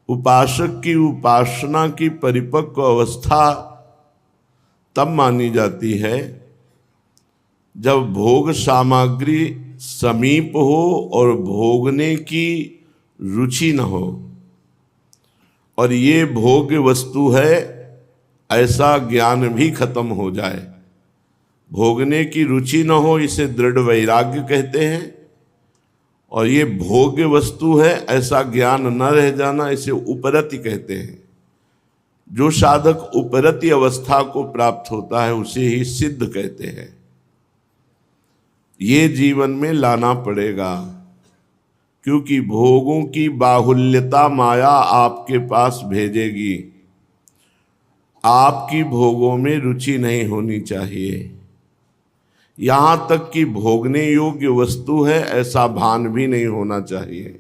उपासक की उपासना की परिपक्व अवस्था तब मानी जाती है जब भोग सामग्री समीप हो और भोगने की रुचि न हो, और ये भोग्य वस्तु है ऐसा ज्ञान भी खत्म हो जाए। भोगने की रुचि न हो इसे दृढ़ वैराग्य कहते हैं, और ये भोग्य वस्तु है ऐसा ज्ञान न रह जाना इसे उपरति कहते हैं। जो साधक उपरति अवस्था को प्राप्त होता है उसे ही सिद्ध कहते हैं। ये जीवन में लाना पड़ेगा, क्योंकि भोगों की बाहुल्यता माया आपके पास भेजेगी। आपकी भोगों में रुचि नहीं होनी चाहिए। यहां तक कि भोगने योग्य वस्तु है ऐसा भान भी नहीं होना चाहिए।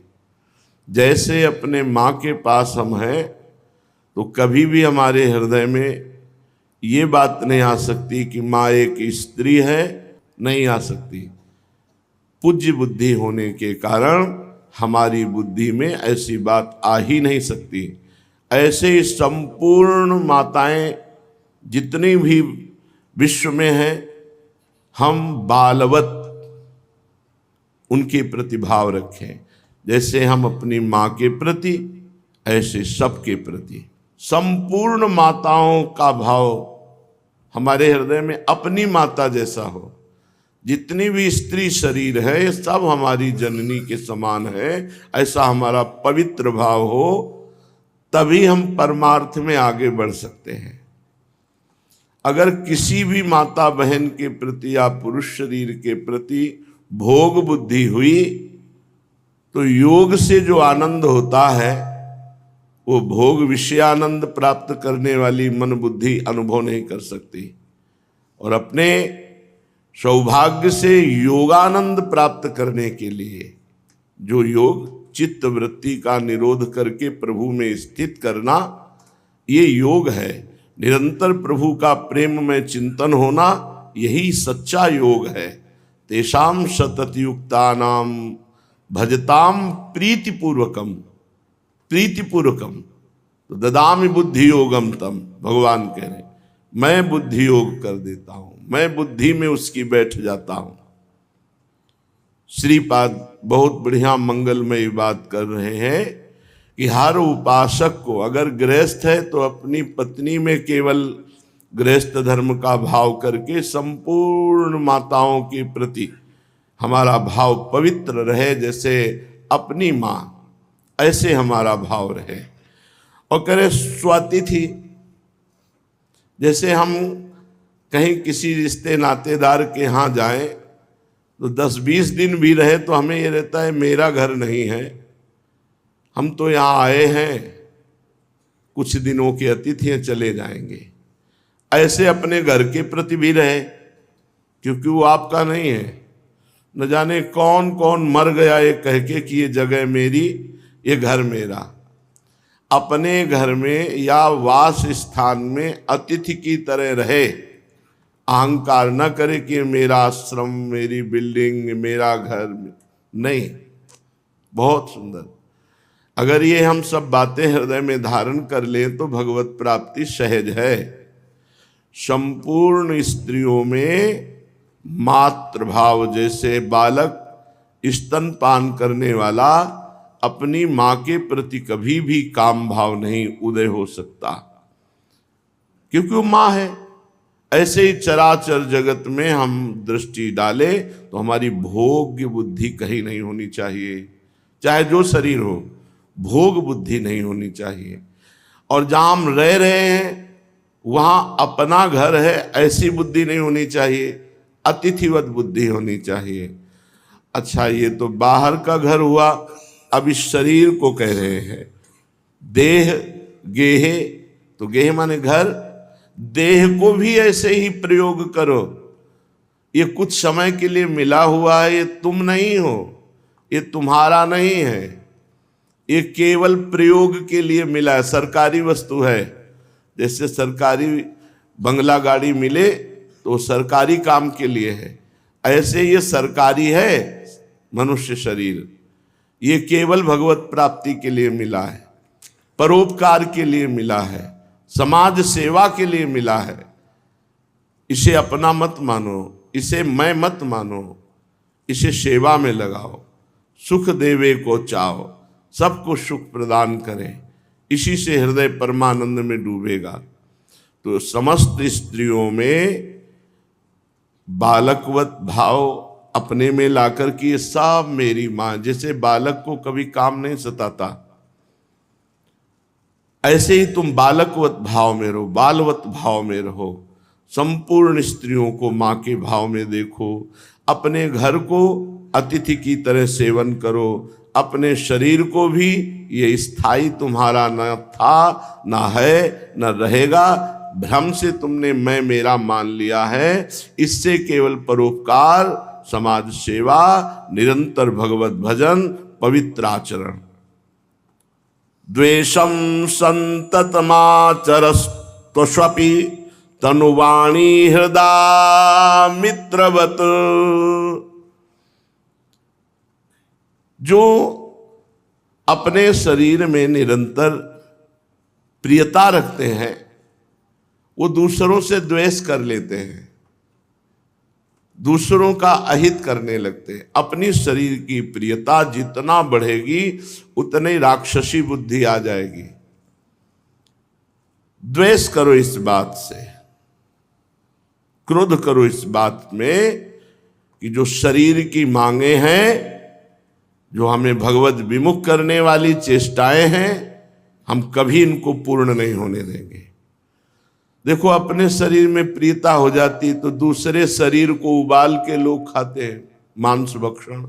जैसे अपने माँ के पास हम हैं तो कभी भी हमारे हृदय में ये बात नहीं आ सकती कि माँ एक स्त्री है, नहीं आ सकती। पूज्य बुद्धि होने के कारण हमारी बुद्धि में ऐसी बात आ ही नहीं सकती। ऐसे संपूर्ण माताएं जितनी भी विश्व में हैं, हम बालवत उनके प्रति भाव रखें। जैसे हम अपनी माँ के प्रति, ऐसे सबके प्रति संपूर्ण माताओं का भाव हमारे हृदय में अपनी माता जैसा हो। जितनी भी स्त्री शरीर है ये सब हमारी जननी के समान है, ऐसा हमारा पवित्र भाव हो, तभी हम परमार्थ में आगे बढ़ सकते हैं। अगर किसी भी माता बहन के प्रति या पुरुष शरीर के प्रति भोग बुद्धि हुई तो योग से जो आनंद होता है वो भोग विषयानंद प्राप्त करने वाली मन बुद्धि अनुभव नहीं कर सकती। और अपने सौभाग्य से योगानंद प्राप्त करने के लिए जो योग चित्त वृत्ति का निरोध करके प्रभु में स्थित करना, ये योग है। निरंतर प्रभु का प्रेम में चिंतन होना, यही सच्चा योग है। तेषाम सततयुक्तानाम भजताम प्रीतिपूर्वकम, प्रीतिपूर्वकम तो ददामि बुद्धि योगम तम। भगवान कह रहे मैं बुद्धि योग कर देता हूं, मैं बुद्धि में उसकी बैठ जाता हूं। श्रीपाद बहुत बढ़िया मंगलमय बात कर रहे हैं कि हर उपासक को, अगर गृहस्थ है तो अपनी पत्नी में केवल गृहस्थ धर्म का भाव करके संपूर्ण माताओं के प्रति हमारा भाव पवित्र रहे, जैसे अपनी माँ ऐसे हमारा भाव रहे। और करे स्वातिथि, जैसे हम कहीं किसी रिश्ते नातेदार के यहाँ जाएं तो 10-20 दिन भी रहे तो हमें ये रहता है मेरा घर नहीं है, हम तो यहाँ आए हैं, कुछ दिनों के अतिथि हैं, चले जाएंगे। ऐसे अपने घर के प्रति भी रहे, क्योंकि वो आपका नहीं है। न जाने कौन कौन मर गया ये कह के कि ये जगह मेरी, ये घर मेरा। अपने घर में या वास स्थान में अतिथि की तरह रहे, अहंकार न करे कि मेरा आश्रम, मेरी बिल्डिंग, मेरा घर नहीं। बहुत सुंदर। अगर ये हम सब बातें हृदय में धारण कर लें तो भगवत प्राप्ति सहज है। संपूर्ण स्त्रियों में मातृभाव, जैसे बालक स्तनपान करने वाला अपनी माँ के प्रति कभी भी काम भाव नहीं उदय हो सकता, क्योंकि वो माँ है। ऐसे ही चराचर जगत में हम दृष्टि डालें तो हमारी भोग्य बुद्धि कहीं नहीं होनी चाहिए, चाहे जो शरीर हो, भोग बुद्धि नहीं होनी चाहिए। और जहाँ हम रह रहे हैं वहाँ अपना घर है ऐसी बुद्धि नहीं होनी चाहिए, अतिथिवत बुद्धि होनी चाहिए। अच्छा, ये तो बाहर का घर हुआ, अब इस शरीर को कह रहे हैं देह गेहे, तो गेह माने घर। देह को भी ऐसे ही प्रयोग करो। ये कुछ समय के लिए मिला हुआ है, ये तुम नहीं हो, ये तुम्हारा नहीं है, ये केवल प्रयोग के लिए मिला है। सरकारी वस्तु है, जैसे सरकारी बंगला गाड़ी मिले तो सरकारी काम के लिए है, ऐसे ये सरकारी है मनुष्य शरीर, ये केवल भगवत प्राप्ति के लिए मिला है। परोपकार के लिए मिला है, समाज सेवा के लिए मिला है। इसे अपना मत मानो, इसे मैं मत मानो, इसे सेवा में लगाओ। सुख देवे को चाहो, सबको सुख प्रदान करें, इसी से हृदय परमानंद में डूबेगा। तो समस्त स्त्रियों में बालकवत भाव अपने में लाकर के सब मेरी मां, जैसे बालक को कभी काम नहीं सताता, ऐसे ही तुम बालकवत भाव में रहो, बालवत भाव में रहो। संपूर्ण स्त्रियों को मां के भाव में देखो। अपने घर को अतिथि की तरह सेवन करो। अपने शरीर को भी, ये स्थायी तुम्हारा न था, न है, न रहेगा। भ्रम से तुमने मैं मेरा मान लिया है। इससे केवल परोपकार, समाज सेवा, निरंतर भगवत भजन, पवित्र आचरण। द्वेषम संततमाचरस्त्वष्वपि तनुवाणी हृदय मित्रवत। जो अपने शरीर में निरंतर प्रियता रखते हैं वो दूसरों से द्वेष कर लेते हैं, दूसरों का अहित करने लगते हैं। अपनी शरीर की प्रियता जितना बढ़ेगी उतनी राक्षसी बुद्धि आ जाएगी। द्वेष करो इस बात से, क्रोध करो इस बात में कि जो शरीर की मांगे हैं, जो हमें भगवत विमुख करने वाली चेष्टाएं हैं, हम कभी इनको पूर्ण नहीं होने देंगे। देखो, अपने शरीर में प्रियता हो जाती तो दूसरे शरीर को उबाल के लोग खाते हैं, मांस भक्षण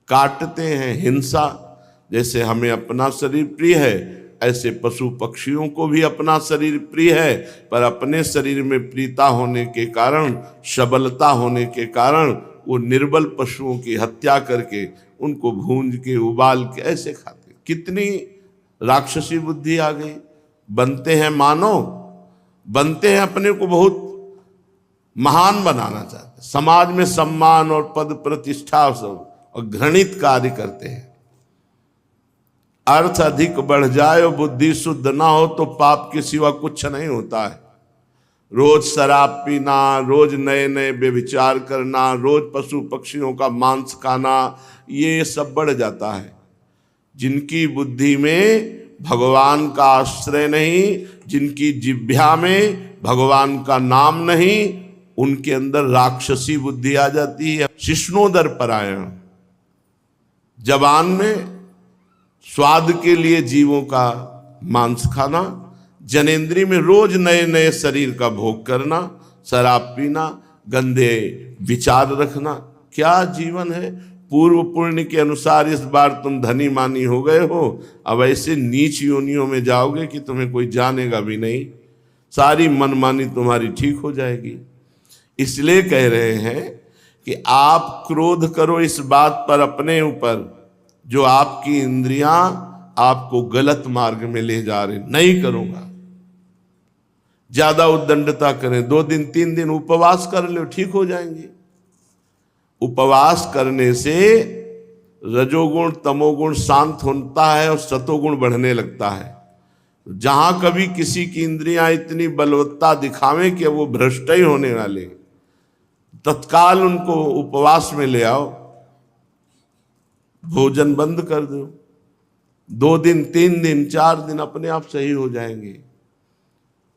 काटते हैं, हिंसा। जैसे हमें अपना शरीर प्रिय है, ऐसे पशु पक्षियों को भी अपना शरीर प्रिय है, पर अपने शरीर में प्रियता होने के कारण, सबलता होने के कारण वो निर्बल पशुओं की हत्या करके उनको भूंज के उबाल के ऐसे खाते। कितनी राक्षसी बुद्धि आ गई। बनते हैं मानव, बनते हैं अपने को बहुत महान बनाना चाहते, समाज में सम्मान और पद प्रतिष्ठा सब, और घृणित कार्य करते हैं। अर्थ अधिक बढ़ जाए और बुद्धि शुद्ध ना हो तो पाप के सिवा कुछ नहीं होता है। रोज शराब पीना, रोज नए नए व्यभिचार करना, रोज पशु पक्षियों का मांस खाना, ये सब बढ़ जाता है। जिनकी बुद्धि में भगवान का आश्रय नहीं, जिनकी जिह्वा में भगवान का नाम नहीं, उनके अंदर राक्षसी बुद्धि आ जाती है। शिष्णोदर परायण, जबान में स्वाद के लिए जीवों का मांस खाना, जनेंद्री में रोज नए नए शरीर का भोग करना, शराब पीना, गंदे विचार रखना। क्या जीवन है। पूर्व पुण्य के अनुसार इस बार तुम धनी मानी हो गए हो, अब ऐसे नीच योनियों में जाओगे कि तुम्हें कोई जानेगा भी नहीं। सारी मनमानी तुम्हारी ठीक हो जाएगी। इसलिए कह रहे हैं कि आप क्रोध करो इस बात पर अपने ऊपर जो आपकी इंद्रियां आपको गलत मार्ग में ले जा रही। नहीं करूंगा। ज्यादा उद्दंडता करें, 2 दिन 3 दिन उपवास कर लो, ठीक हो जाएंगे। उपवास करने से रजोगुण तमोगुण शांत होता है और सतोगुण बढ़ने लगता है। जहां कभी किसी की इंद्रियां इतनी बलवत्ता दिखावें कि वो भ्रष्ट ही होने वाले, तत्काल उनको उपवास में ले आओ, भोजन बंद कर दो। 2 दिन 3 दिन 4 दिन अपने आप सही हो जाएंगे।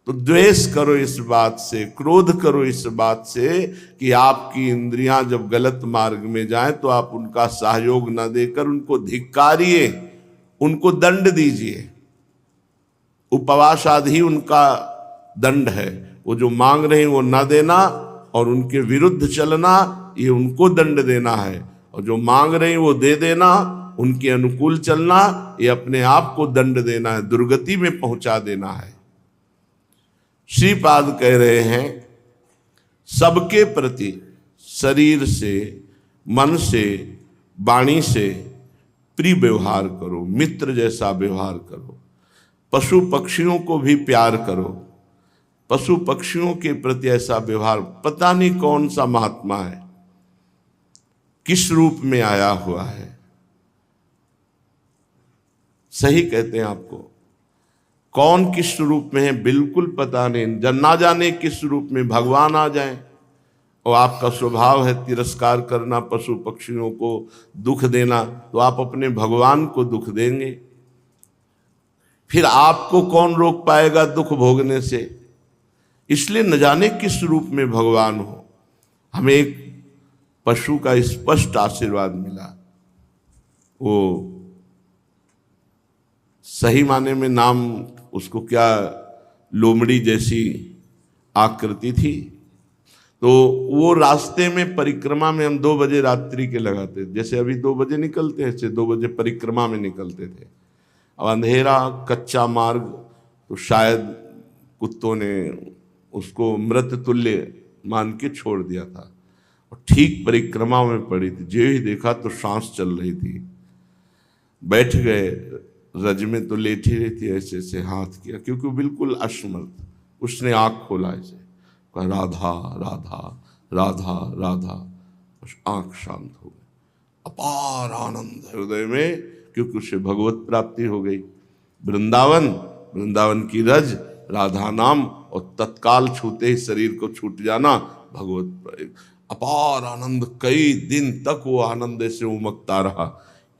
तो द्वेष करो इस बात से, क्रोध करो इस बात से कि आपकी इंद्रियां जब गलत मार्ग में जाएं तो आप उनका सहयोग न देकर उनको धिक्कारिए, उनको दंड दीजिए। उपवास आदि उनका दंड है। वो जो मांग रहे हैं वो न देना और उनके विरुद्ध चलना, ये उनको दंड देना है। और जो मांग रहे हैं वो दे देना, उनके अनुकूल चलना, ये अपने आप को दंड देना है, दुर्गति में पहुंचा देना है। श्रीपाद कह रहे हैं सबके प्रति शरीर से, मन से, वाणी से प्रिय व्यवहार करो, मित्र जैसा व्यवहार करो। पशु पक्षियों को भी प्यार करो। पशु पक्षियों के प्रति ऐसा व्यवहार, पता नहीं कौन सा महात्मा है, किस रूप में आया हुआ है। सही कहते हैं आपको। कौन किस रूप में है बिल्कुल पता नहीं, जब ना जाने किस रूप में भगवान आ जाए, और आपका स्वभाव है तिरस्कार करना, पशु पक्षियों को दुख देना, तो आप अपने भगवान को दुख देंगे। फिर आपको कौन रोक पाएगा दुख भोगने से? इसलिए न जाने किस रूप में भगवान हो। हमें एक पशु का स्पष्ट आशीर्वाद मिला। वो सही माने में नाम उसको क्या, लोमड़ी जैसी आकृति थी। तो वो रास्ते में परिक्रमा में हम 2 बजे रात्रि के लगाते, जैसे अभी 2 बजे निकलते हैं, 2 बजे परिक्रमा में निकलते थे। अब अंधेरा कच्चा मार्ग, तो शायद कुत्तों ने उसको मृत तुल्य मान के छोड़ दिया था। और ठीक परिक्रमा में पड़ी थी, जो ही देखा तो सांस चल रही थी। बैठ गए, रज में तो लेटी रहती, ऐसे ऐसे हाथ किया, क्योंकि वो बिल्कुल अशमर्थ। उसने आँख खोला, ऐसे कहा राधा राधा राधा राधा, बस आँख शांत हो गई। अपार आनंद हृदय में, क्योंकि उसे भगवत प्राप्ति हो गई। वृंदावन की रज, राधा नाम, और तत्काल छूते ही शरीर को छूट जाना, भगवत अपार आनंद। कई दिन तक वो आनंद से उमकता रहा।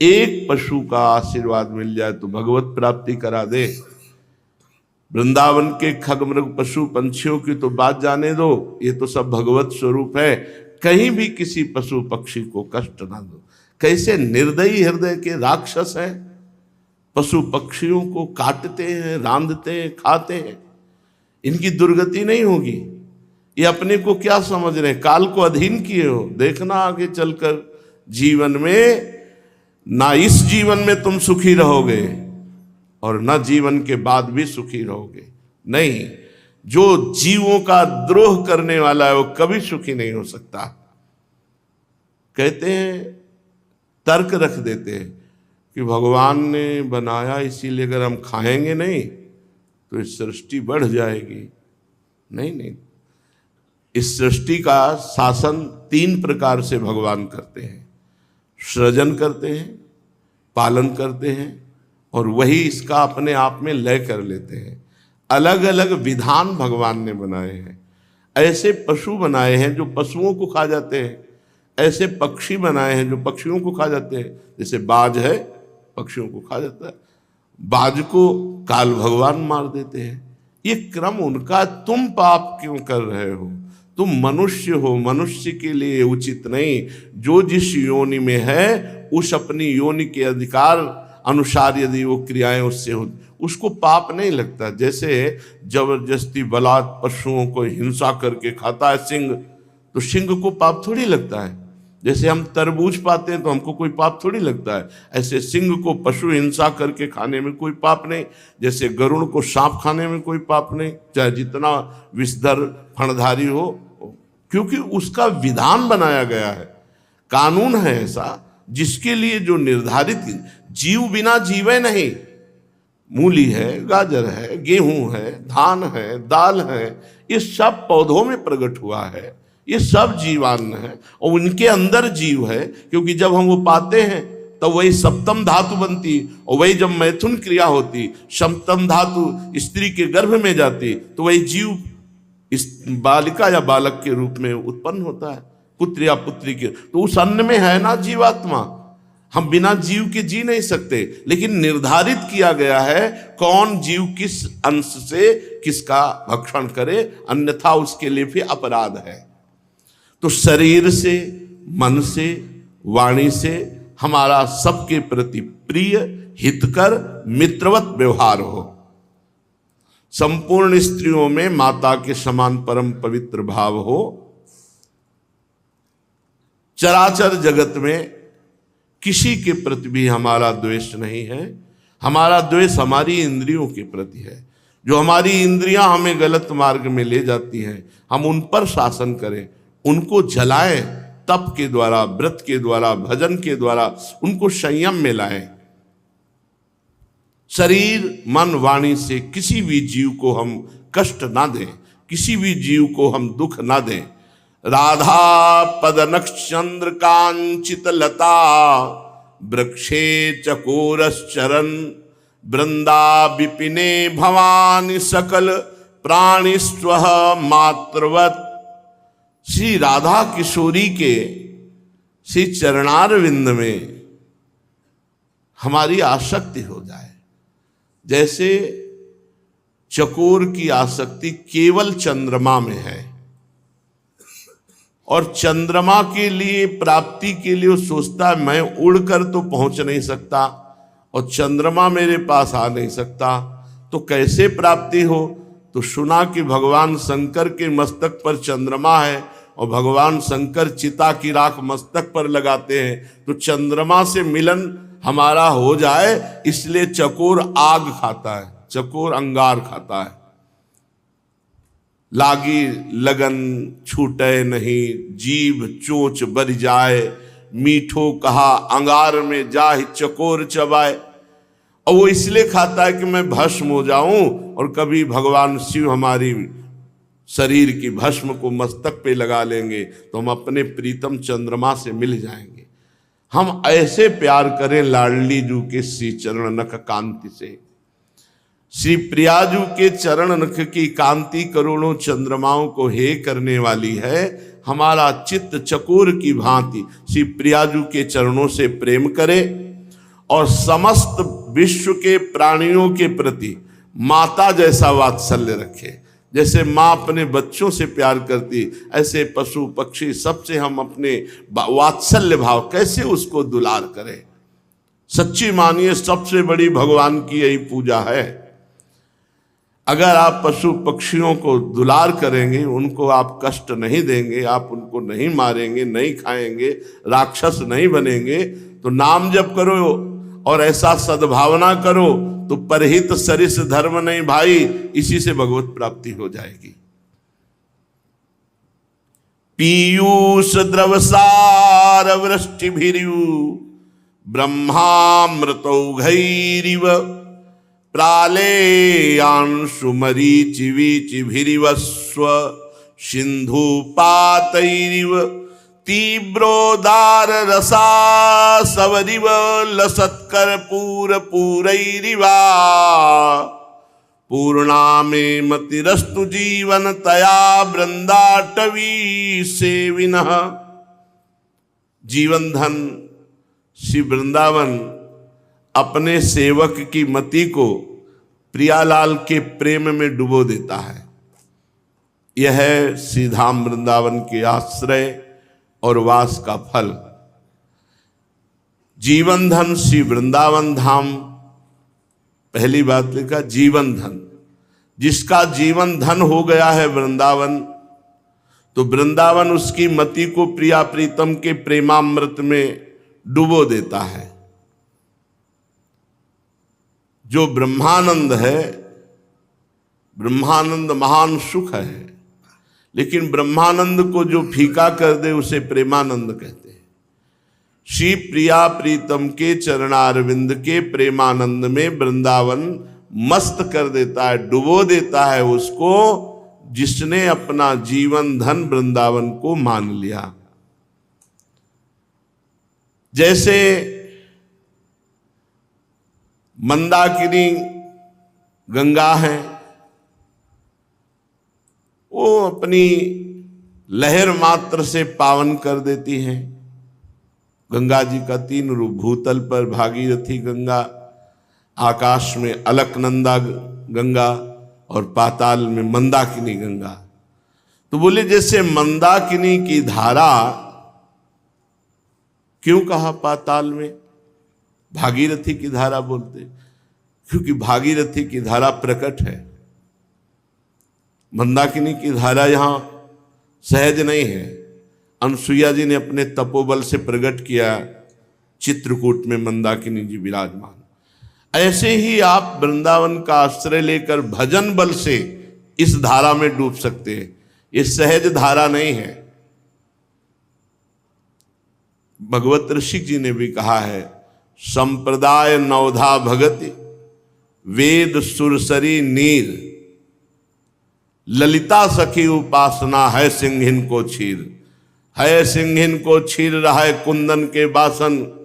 एक पशु का आशीर्वाद मिल जाए तो भगवत प्राप्ति करा दे। वृंदावन के खगमृग पशु पंछियों की तो बात जाने दो, ये तो सब भगवत स्वरूप है। कहीं भी किसी पशु पक्षी को कष्ट ना दो। कैसे निर्दयी हृदय के राक्षस हैं, पशु पक्षियों को काटते हैं, रांधते हैं, खाते हैं। इनकी दुर्गति नहीं होगी। ये अपने को क्या समझ रहे हैं, काल को अधीन किए हो। देखना आगे चलकर जीवन में, ना इस जीवन में तुम सुखी रहोगे और न जीवन के बाद भी सुखी रहोगे। नहीं, जो जीवों का द्रोह करने वाला है वो कभी सुखी नहीं हो सकता। कहते हैं, तर्क रख देते हैं कि भगवान ने बनाया इसीलिए अगर हम खाएंगे नहीं तो इस सृष्टि बढ़ जाएगी। नहीं नहीं, इस सृष्टि का शासन 3 प्रकार से भगवान करते हैं। सृजन करते हैं, पालन करते हैं, और वही इसका अपने आप में लय कर लेते हैं। अलग अलग विधान भगवान ने बनाए हैं। ऐसे पशु बनाए हैं जो पशुओं को खा जाते हैं, ऐसे पक्षी बनाए हैं जो पक्षियों को खा जाते हैं। जैसे बाज है, पक्षियों को खा जाता है, बाज को काल भगवान मार देते हैं। ये क्रम उनका। तुम पाप क्यों कर रहे हो? तुम मनुष्य हो, मनुष्य के लिए उचित नहीं। जो जिस योनि में है, उस अपनी योनि के अधिकार अनुसार यदि वो क्रियाएं उससे हो, उसको पाप नहीं लगता। जैसे जबरदस्ती बलात् पशुओं को हिंसा करके खाता है सिंह, तो सिंह को पाप थोड़ी लगता है। जैसे हम तरबूज पाते हैं तो हमको कोई पाप थोड़ी लगता है, ऐसे सिंह को पशु हिंसा करके खाने में कोई पाप नहीं। जैसे गरुड़ को सांप खाने में कोई पाप नहीं, चाहे जितना विषधर फणधारी हो, क्योंकि उसका विधान बनाया गया है, कानून है ऐसा जिसके लिए जो निर्धारित। जीव बिना जीवे नहीं। मूली है, गाजर है, गेहूं है, धान है, दाल है, ये सब पौधों में प्रकट हुआ है। ये सब जीवान्न है और उनके अंदर जीव है, क्योंकि जब हम वो पाते हैं तो वही सप्तम धातु बनती, और वही जब मैथुन क्रिया होती, सप्तम धातु स्त्री के गर्भ में जाती, तो वही जीव इस बालिका या बालक के रूप में उत्पन्न होता है, पुत्र या पुत्री के। तो उस अन्न में है ना जीवात्मा। हम बिना जीव के जी नहीं सकते, लेकिन निर्धारित किया गया है कौन जीव किस अंश से किसका भक्षण करे, अन्यथा उसके लिए फिर अपराध है। तो शरीर से, मन से, वाणी से हमारा सबके प्रति प्रिय, हितकर, मित्रवत व्यवहार हो। संपूर्ण स्त्रियों में माता के समान परम पवित्र भाव हो। चराचर जगत में किसी के प्रति भी हमारा द्वेष नहीं है। हमारा द्वेष हमारी इंद्रियों के प्रति है। जो हमारी इंद्रियां हमें गलत मार्ग में ले जाती हैं, हम उन पर शासन करें, उनको जलाएं, तप के द्वारा, व्रत के द्वारा, भजन के द्वारा उनको संयम में लाएं। शरीर, मन, वाणी से किसी भी जीव को हम कष्ट ना दें, किसी भी जीव को हम दुख ना दें। राधा पद नक्षचंद्र कांचित लता, वृक्षे चकोरश्चरन, वृंदा विपिने भवानी सकल प्राणिस्व मातृवत। श्री राधा किशोरी के श्री चरणारविंद में हमारी आसक्ति हो जाए। जैसे चकोर की आसक्ति केवल चंद्रमा में है और चंद्रमा के लिए प्राप्ति के लिए वो सोचता है मैं उड़कर तो पहुंच नहीं सकता और चंद्रमा मेरे पास आ नहीं सकता, तो कैसे प्राप्ति हो। तो सुना कि भगवान शंकर के मस्तक पर चंद्रमा है और भगवान शंकर चिता की राख मस्तक पर लगाते हैं, तो चंद्रमा से मिलन हमारा हो जाए, इसलिए चकोर आग खाता है, चकोर अंगार खाता है। लागी लगन छूटे नहीं, जीभ चोंच बर जाए, मीठो कहा अंगार में जाहि चकोर चबाए। और वो इसलिए खाता है कि मैं भस्म हो जाऊं और कभी भगवान शिव हमारी शरीर की भस्म को मस्तक पे लगा लेंगे तो हम अपने प्रीतम चंद्रमा से मिल जाएंगे। हम ऐसे प्यार करें लाडली जू के श्री चरण नख कांति से। श्री प्रियाजू के चरण नख की कांति करोड़ों चंद्रमाओं को हे करने वाली है। हमारा चित्त चकोर की भांति श्री प्रियाजू के चरणों से प्रेम करे और समस्त विश्व के प्राणियों के प्रति माता जैसा वात्सल्य रखे। जैसे माँ अपने बच्चों से प्यार करती, ऐसे पशु पक्षी सबसे हम अपने वात्सल्य भाव कैसे उसको दुलार करें। सच्ची मानिए सबसे बड़ी भगवान की यही पूजा है। अगर आप पशु पक्षियों को दुलार करेंगे, उनको आप कष्ट नहीं देंगे, आप उनको नहीं मारेंगे, नहीं खाएंगे, राक्षस नहीं बनेंगे, तो नाम जप करो और ऐसा सद्भावना करो तो परहित सरिस धर्म नहीं भाई, इसी से भगवत प्राप्ति हो जाएगी। पीयूष द्रवसार वृष्टिभिरिव ब्रह्मामृतौघैरिव प्रालेयांशु मरीचिवीचिभिरिवस्व सिंधुपातैरिव तीव्रोदार रसा सवरिव लसत्कर पूर पूरैरिवा पूर्णामे मतिरस्तु जीवन तया वृंदाटवी सेविनः। जीवन धन श्री वृंदावन अपने सेवक की मति को प्रियालाल के प्रेम में डुबो देता है। यह है श्री धाम वृंदावन के आश्रय और वास का फल। जीवन धन श्री वृंदावन धाम, पहली बात लिखा जीवन धन। जिसका जीवन धन हो गया है वृंदावन, तो वृंदावन उसकी मति को प्रिया प्रीतम के प्रेमामृत में डुबो देता है। जो ब्रह्मानंद है, ब्रह्मानंद महान सुख है, लेकिन ब्रह्मानंद को जो फीका कर दे उसे प्रेमानंद कहते हैं। श्री प्रिया प्रीतम के चरणारविंद के प्रेमानंद में वृंदावन मस्त कर देता है, डुबो देता है उसको, जिसने अपना जीवन धन वृंदावन को मान लिया। जैसे मंदाकिनी गंगा है, वो अपनी लहर मात्र से पावन कर देती हैं। गंगा जी का 3 रूप, भूतल पर भागीरथी गंगा, आकाश में अलकनंदा गंगा और पाताल में मंदाकिनी गंगा। तो बोले जैसे मंदाकिनी की धारा, क्यों कहा पाताल में भागीरथी की धारा बोलते, क्योंकि भागीरथी की धारा प्रकट है। मंदाकिनी की धारा यहां सहज नहीं है। अनसुईया जी ने अपने तपोबल से प्रकट किया, चित्रकूट में मंदाकिनी जी विराजमान। ऐसे ही आप वृंदावन का आश्रय लेकर भजन बल से इस धारा में डूब सकते हैं। ये सहज धारा नहीं है। भगवत ऋषि जी ने भी कहा है, संप्रदाय नवधा भगति वेद सुरसरी नीर, ललिता सखी उपासना है सिंहिन को छीर। है सिंहिन को छीर रहा है कुंदन के बासन,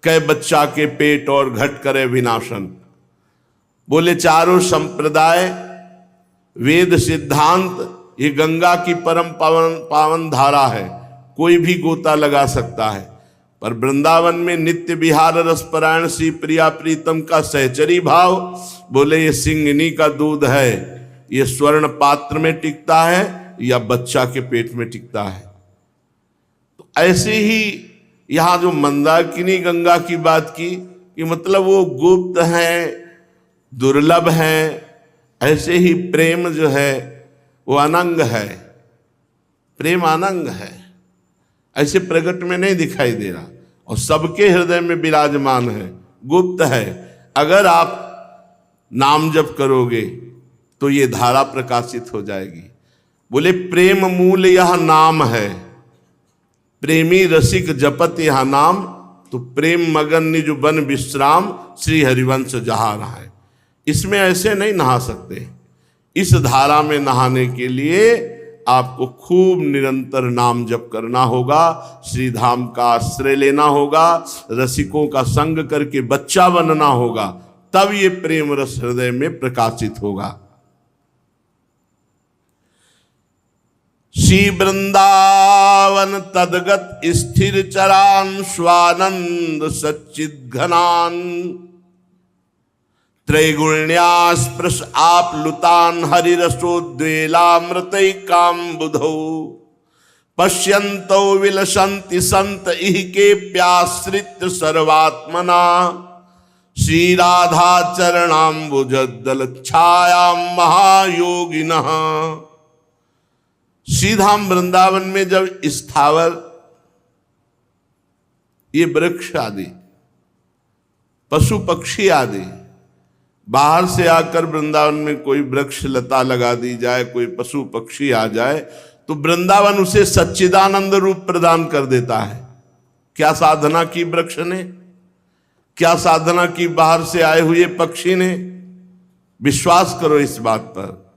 कै बच्चा के पेट और घट करे विनाशन। बोले चारों संप्रदाय, वेद, सिद्धांत, ये गंगा की परम पावन धारा है, कोई भी गोता लगा सकता है। पर वृंदावन में नित्य विहार रसपरायण श्री प्रिया प्रीतम का सहचरी भाव, बोले ये सिंगिनी का दूध है, ये स्वर्ण पात्र में टिकता है या बच्चा के पेट में टिकता है। तो ऐसे ही यहां जो मंदाकिनी गंगा की बात की कि मतलब वो गुप्त है, दुर्लभ है, ऐसे ही प्रेम जो है वो अनंग है, प्रेम अनंग है, ऐसे प्रकट में नहीं दिखाई दे रहा और सबके हृदय में विराजमान है, गुप्त है। अगर आप नाम जप करोगे तो ये धारा प्रकाशित हो जाएगी। बोले प्रेम मूल यह नाम है, प्रेमी रसिक जपत यह नाम, तो प्रेम मगन निज बन विश्राम, श्री हरिवंश जहा रहा है। इसमें ऐसे नहीं नहा सकते। इस धारा में नहाने के लिए आपको खूब निरंतर नाम जप करना होगा, श्री धाम का आश्रय लेना होगा, रसिकों का संग करके बच्चा बनना होगा, तब ये प्रेम रस हृदय में प्रकाशित होगा। श्री वृंदावन तदगत स्थिर चरान स्वानंद सच्चिद घनान, त्रैगुण्यास्पृश आप्लुतान हरिरसोद्वेलामृतैकाम्बुधौ, पश्यन्तौ विलसन्ति संत इह के प्याश्रित सर्वात्मना, श्री राधा चरणाम्बुजद्दल छायां महायोगिनः। श्रीधाम वृंदावन में जब स्थावर ये वृक्ष आदि, पशु पक्षी आदि बाहर से आकर वृंदावन में कोई वृक्ष लता लगा दी जाए, कोई पशु पक्षी आ जाए, तो वृंदावन उसे सच्चिदानंद रूप प्रदान कर देता है। क्या साधना की वृक्ष ने, क्या साधना की बाहर से आए हुए पक्षी ने, विश्वास करो इस बात पर।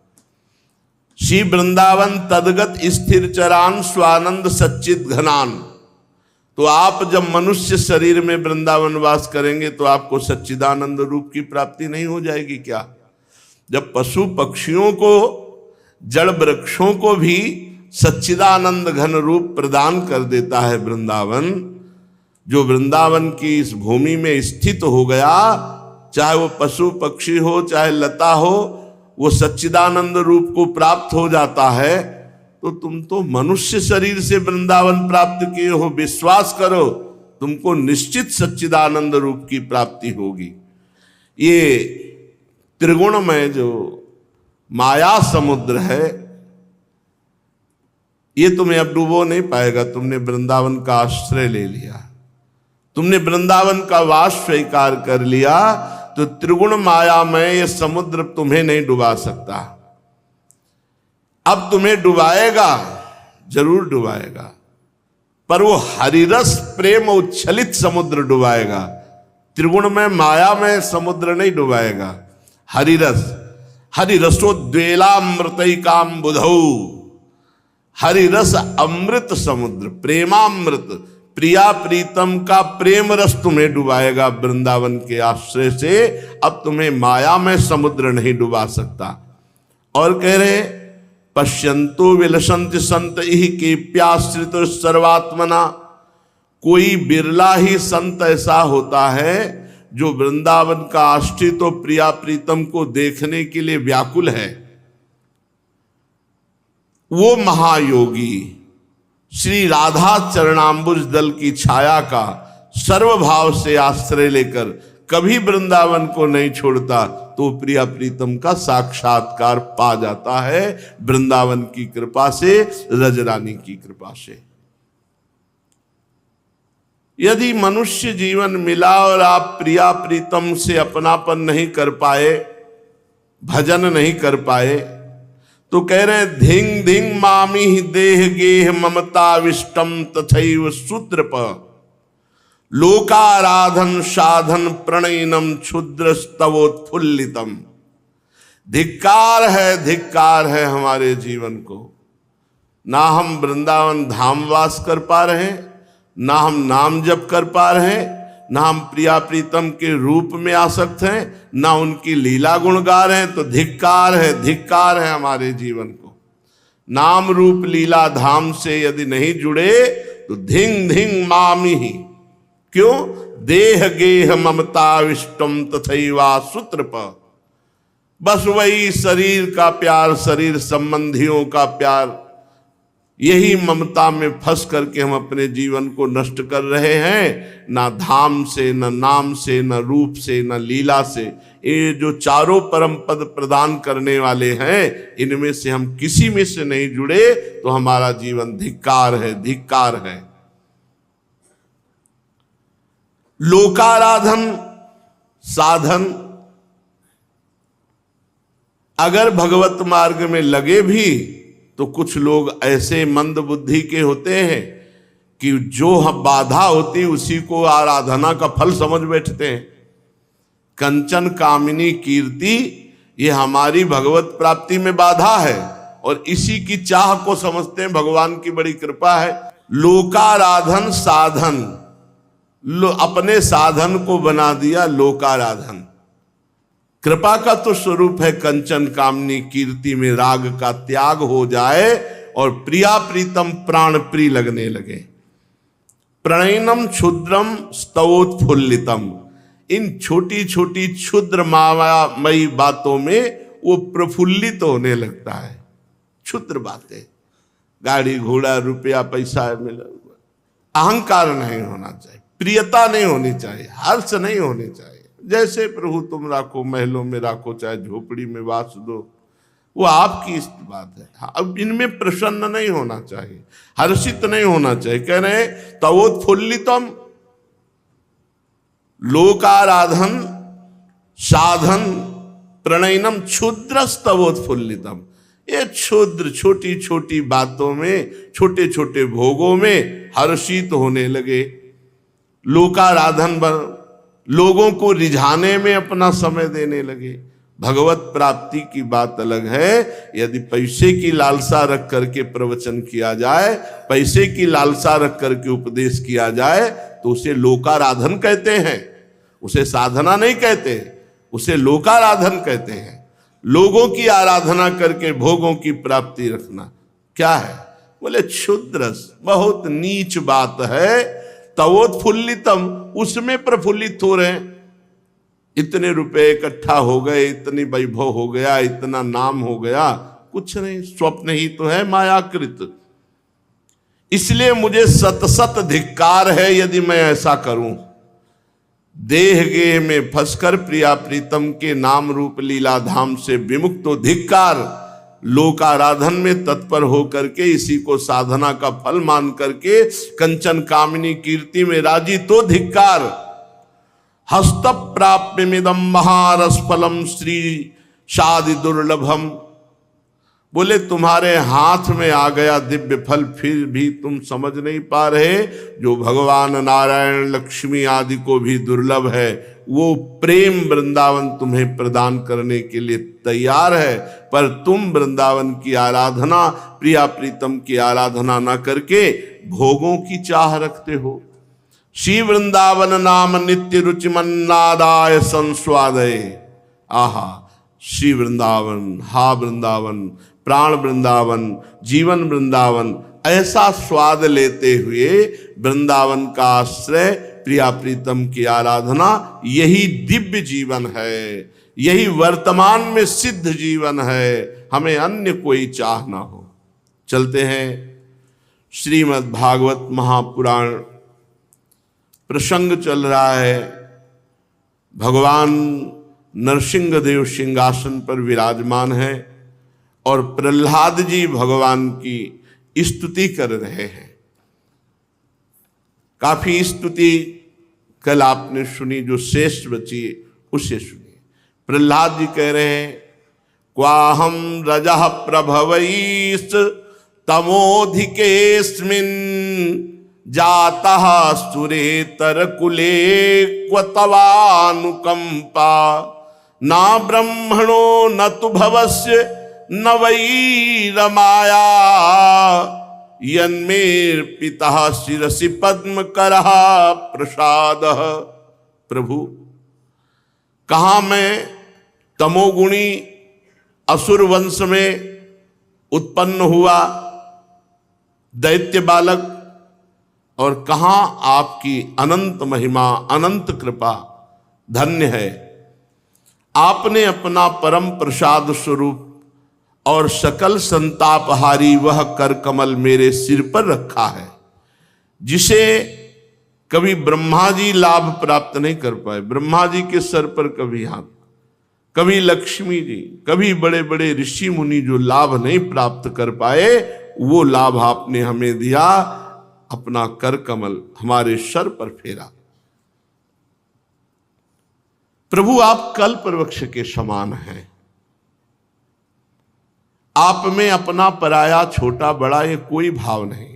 श्री वृंदावन तदगत स्थिर चरान स्वानंद सच्चिद घनान। तो आप जब मनुष्य शरीर में वृंदावन वास करेंगे तो आपको सच्चिदानंद रूप की प्राप्ति नहीं हो जाएगी क्या? जब पशु पक्षियों को, जड़ वृक्षों को भी सच्चिदानंद घन रूप प्रदान कर देता है वृंदावन, जो वृंदावन की इस भूमि में स्थित हो गया, चाहे वो पशु पक्षी हो चाहे लता हो, वो सच्चिदानंद रूप को प्राप्त हो जाता है, तो तुम तो मनुष्य शरीर से वृंदावन प्राप्त किए हो, विश्वास करो तुमको निश्चित सच्चिदानंद रूप की प्राप्ति होगी। ये त्रिगुणमय जो माया समुद्र है, ये तुम्हें अब डूबो नहीं पाएगा। तुमने वृंदावन का आश्रय ले लिया, तुमने वृंदावन का वास स्वीकार कर लिया, तो त्रिगुण मायामय ये समुद्र तुम्हें नहीं डुबा सकता। अब तुम्हें डुबाएगा, जरूर डुबाएगा, पर वो हरिरस प्रेम उच्छलित समुद्र डुबाएगा, त्रिगुण में माया में समुद्र नहीं डुबाएगा। हरिरस, हरिरसोद्वेलामृतैकाम्बुधौ, हरिरस अमृत समुद्र, प्रेमामृत, प्रिया प्रीतम का प्रेम रस तुम्हें डुबाएगा वृंदावन के आश्रय से। अब तुम्हें माया में समुद्र नहीं डुबा सकता। और कह रहे पश्यंतो विलसंत संत इह के प्याश्रित सर्वात्मना। कोई बिरला ही संत ऐसा होता है जो वृंदावन का आश्रित तो प्रिया प्रीतम को देखने के लिए व्याकुल है। वो महायोगी श्री राधा चरणाम्बुज दल की छाया का सर्वभाव से आश्रय लेकर कभी वृंदावन को नहीं छोड़ता, तो प्रिया प्रीतम का साक्षात्कार पा जाता है वृंदावन की कृपा से, रजरानी की कृपा से। यदि मनुष्य जीवन मिला और आप प्रिया प्रीतम से अपनापन नहीं कर पाए, भजन नहीं कर पाए, तो कह रहे धिंग धिंग मामी देह गेह ममता विष्टम तथैव सूत्रप, लोकाराधन साधन प्रणयनम क्षुद्र स्तवोत्फुल्लितम। धिक्कार है हमारे जीवन को। ना हम वृंदावन धाम वास कर पा रहे हैं, ना हम नाम जप कर पा रहे हैं, ना हम प्रिया प्रीतम के रूप में आसक्त हैं, ना उनकी लीला गुण गा रहे हैं, तो धिक्कार है हमारे जीवन को। नाम रूप लीला धाम से यदि नहीं जुड़े तो धिंग धिंग मामी ही। क्यों? देह गेह ममताविष्टम तथैवा सूत्रप। बस वही शरीर का प्यार, शरीर संबंधियों का प्यार, यही ममता में फंस करके हम अपने जीवन को नष्ट कर रहे हैं। ना धाम से, न नाम से, न रूप से, न लीला से। ये जो चारों परम पद प्रदान करने वाले हैं, इनमें से हम किसी में से नहीं जुड़े तो हमारा जीवन धिक्कार है। लोकाराधन साधन अगर भगवत मार्ग में लगे भी तो कुछ लोग ऐसे मंद बुद्धि के होते हैं कि जो बाधा होती उसी को आराधना का फल समझ बैठते हैं। कंचन कामिनी कीर्ति ये हमारी भगवत प्राप्ति में बाधा है और इसी की चाह को समझते हैं भगवान की बड़ी कृपा है। लोकाराधन साधन, अपने साधन को बना दिया लोकाराधन। कृपा का तो स्वरूप है कंचन कामनी कीर्ति में राग का त्याग हो जाए और प्रिया प्रीतम प्राण प्रिय लगने लगे। प्रणयनम क्षुद्रम स्तवोत्फुल्लितम, इन छोटी छोटी क्षुद्र मायामयी बातों में वो प्रफुल्लित होने लगता है। क्षुद्र बातें, गाड़ी घोड़ा रुपया पैसा मिला, अहंकार नहीं होना चाहिए, प्रियता नहीं होनी चाहिए, हर्ष नहीं होनी चाहिए। जैसे प्रभु तुम राखो, महलों में राखो, चाहे झोपड़ी में वास दो, वो आपकी बात है। अब इनमें प्रसन्न नहीं होना चाहिए, हर्षित नहीं होना चाहिए। कह रहे तवोत्फुल्लितम, लोकाराधन साधन प्रणयनम क्षुद्रस्तवोत्फुल्लितम। ये क्षुद्र छोटी छोटी बातों में, छोटे छोटे भोगों में हर्षित होने लगे। लोकाराधन लोगों को रिझाने में अपना समय देने लगे। भगवत प्राप्ति की बात अलग है। यदि पैसे की लालसा रख करके प्रवचन किया जाए, पैसे की लालसा रख करके उपदेश किया जाए, तो उसे लोकाराधन कहते हैं, उसे साधना नहीं कहते, उसे लोकाराधन कहते हैं। लोगों की आराधना करके भोगों की प्राप्ति रखना क्या है? बोले क्षुद्र, बहुत नीच बात है। तवोत्फुल्लितम, उसमें प्रफुल्लित हो रहे हैं। इतने रुपए इकट्ठा हो गए, इतनी वैभव हो गया, इतना नाम हो गया, कुछ नहीं, स्वप्न ही तो है मायाकृत। इसलिए मुझे सत धिक्कार है यदि मैं ऐसा करूं। देह गेह में फंसकर प्रिया प्रीतम के नाम रूप लीला धाम से विमुक्त तो धिक्कार। लोकाराधन में तत्पर होकर के इसी को साधना का फल मान करके कंचन कामिनी कीर्ति में राजी तो धिक्कार। हस्त प्राप्यमिदं महारस फलम श्री शादि दुर्लभम। बोले तुम्हारे हाथ में आ गया दिव्य फल, फिर भी तुम समझ नहीं पा रहे। जो भगवान नारायण लक्ष्मी आदि को भी दुर्लभ है, वो प्रेम वृंदावन तुम्हें प्रदान करने के लिए तैयार है। पर तुम वृंदावन की आराधना, प्रिया प्रीतम की आराधना ना करके भोगों की चाह रखते हो। श्री वृंदावन नाम नित्य रुचि मन्नादाय संस्वादय। आहा, श्री वृंदावन, हा वृंदावन, प्राण वृंदावन, जीवन वृंदावन, ऐसा स्वाद लेते हुए वृंदावन का आश्रय, प्रिया प्रीतम की आराधना, यही दिव्य जीवन है, यही वर्तमान में सिद्ध जीवन है। हमें अन्य कोई चाह ना हो। चलते हैं श्रीमद् भागवत महापुराण। प्रसंग चल रहा है, भगवान नरसिंह देव सिंहासन पर विराजमान है और प्रहलाद जी भगवान की स्तुति कर रहे हैं। काफी स्तुति कल आपने सुनी, जो शेष बची उसे सुनिए। प्रहलाद जी कह रहे हैं, क्वाहम रजः प्रभवैस् तमोधिकेस्मिन् जातः सुरेतर कुले क्व तवानुकंपा। ना ब्रह्मणो न तु भवस्य न वै रमाया। यन्मेर पिता शिरसि पद्म करः प्रसादः। प्रभु, कहाँ मैं तमोगुणी असुर वंश में उत्पन्न हुआ दैत्य बालक, और कहाँ आपकी अनंत महिमा, अनंत कृपा, धन्य है आपने अपना परम प्रसाद स्वरूप और सकल संतापहारी वह कर कमल मेरे सिर पर रखा है, जिसे कभी ब्रह्मा जी लाभ प्राप्त नहीं कर पाए। ब्रह्मा जी के सर पर कभी हाथ, कभी लक्ष्मी जी, कभी बड़े बड़े ऋषि मुनि जो लाभ नहीं प्राप्त कर पाए, वो लाभ आपने हमें दिया, अपना कर कमल हमारे सर पर फेरा। प्रभु आप कल्प वृक्ष के समान हैं। आप में अपना पराया, छोटा बड़ा ये कोई भाव नहीं।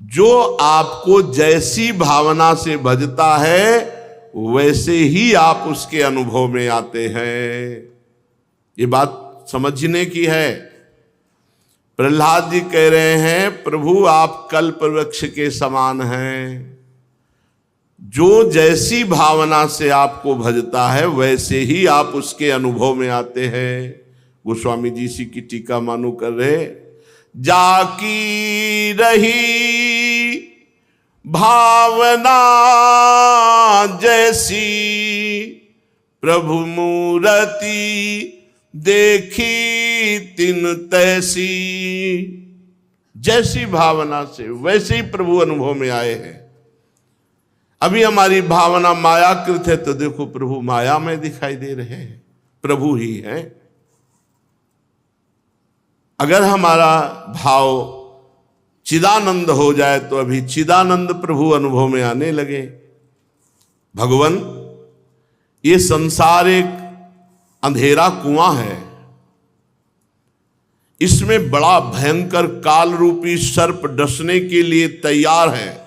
जो आपको जैसी भावना से भजता है वैसे ही आप उसके अनुभव में आते हैं। ये बात समझने की है। प्रहलाद जी कह रहे हैं प्रभु आप कल्प वृक्ष के समान हैं। जो जैसी भावना से आपको भजता है वैसे ही आप उसके अनुभव में आते हैं। गोस्वामी जी इसी की टीका मानू कर रहे, जाकी रही भावना जैसी प्रभु मूरति देखी तिन तैसी। जैसी भावना से वैसे ही प्रभु अनुभव में आए हैं। अभी हमारी भावना मायाकृत है तो देखो प्रभु माया में दिखाई दे रहे हैं, प्रभु ही है। अगर हमारा भाव चिदानंद हो जाए तो अभी चिदानंद प्रभु अनुभव में आने लगे। भगवान, ये संसार एक अंधेरा कुआं है, इसमें बड़ा भयंकर काल रूपी सर्प डसने के लिए तैयार है,